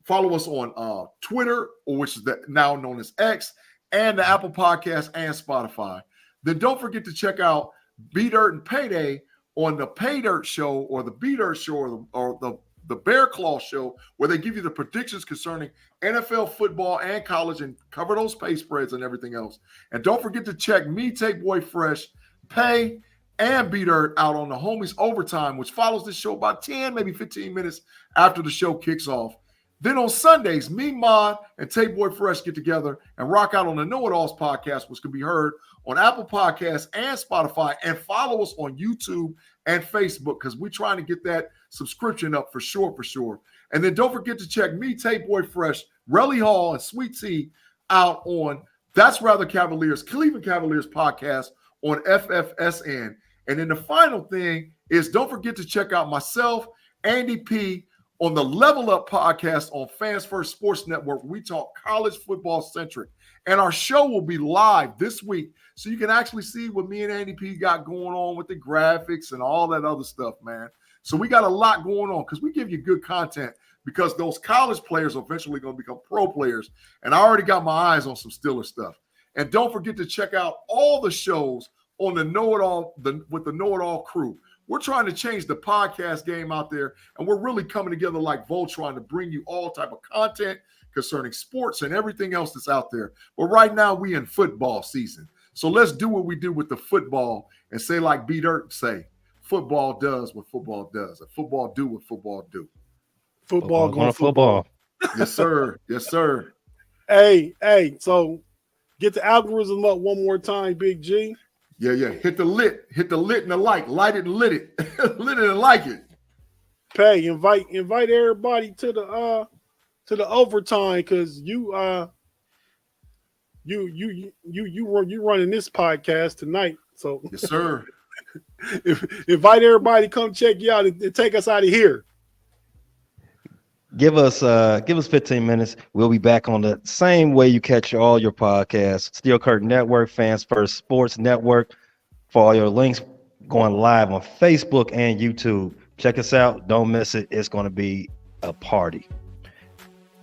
follow us on Twitter, which is now known as X, and the Apple Podcast and Spotify. Then don't forget to check out B-Dirt and Payday on the Pay Dirt Show or the B-Dirt Show or the Bear Claw Show, where they give you the predictions concerning NFL football and college and cover those pay spreads and everything else. And don't forget to check me, Tate Boy Fresh, Pay, and B-Dirt out on the Homies Overtime, which follows this show about 10, maybe 15 minutes after the show kicks off. Then on Sundays, me, Mod, and Tate Boy Fresh get together and rock out on the Know It Alls podcast, which can be heard on Apple Podcasts and Spotify. And follow us on YouTube and Facebook, because we're trying to get that subscription up for sure. And then don't forget to check me, Tate Boy Fresh, Relly Hall, and Sweet Tea out on That's Rather Cavaliers, Cleveland Cavaliers podcast on FFSN. And then the final thing is don't forget to check out myself, Andy P, on the Level Up podcast on Fans First Sports Network. We talk college football centric. And our show will be live this week, so you can actually see what me and Andy P got going on with the graphics and all that other stuff, man. So we got a lot going on because we give you good content, because those college players are eventually going to become pro players. And I already got my eyes on some Steelers stuff. And don't forget to check out all the shows on the Know It All, with the Know It All crew. We're trying to change the podcast game out there, and we're really coming together like Voltron to bring you all type of content concerning sports and everything else that's out there. But right now we in football season. So let's do what we do with the football and say like B-Dirt say, football does what football does, and football do what football do. Football going football. Yes, sir. Yes, sir. Hey, so get the algorithm up one more time, Big G. Yeah. Hit the lit and the like. Light it and lit it. Lit it and like it. Pay, invite everybody to the overtime, because you running this podcast tonight. So yes, sir. Invite everybody to come check you out and take us out of here. Give us 15 minutes. We'll be back on the same way you catch all your podcasts. Steel Curtain Network, Fans First Sports Network. For all your links, going live on Facebook and YouTube. Check us out. Don't miss it. It's going to be a party.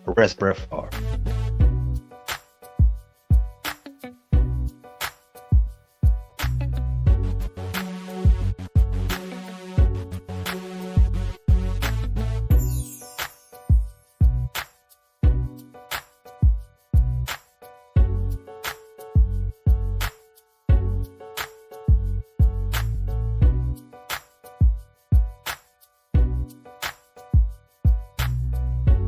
Rest, breath, far.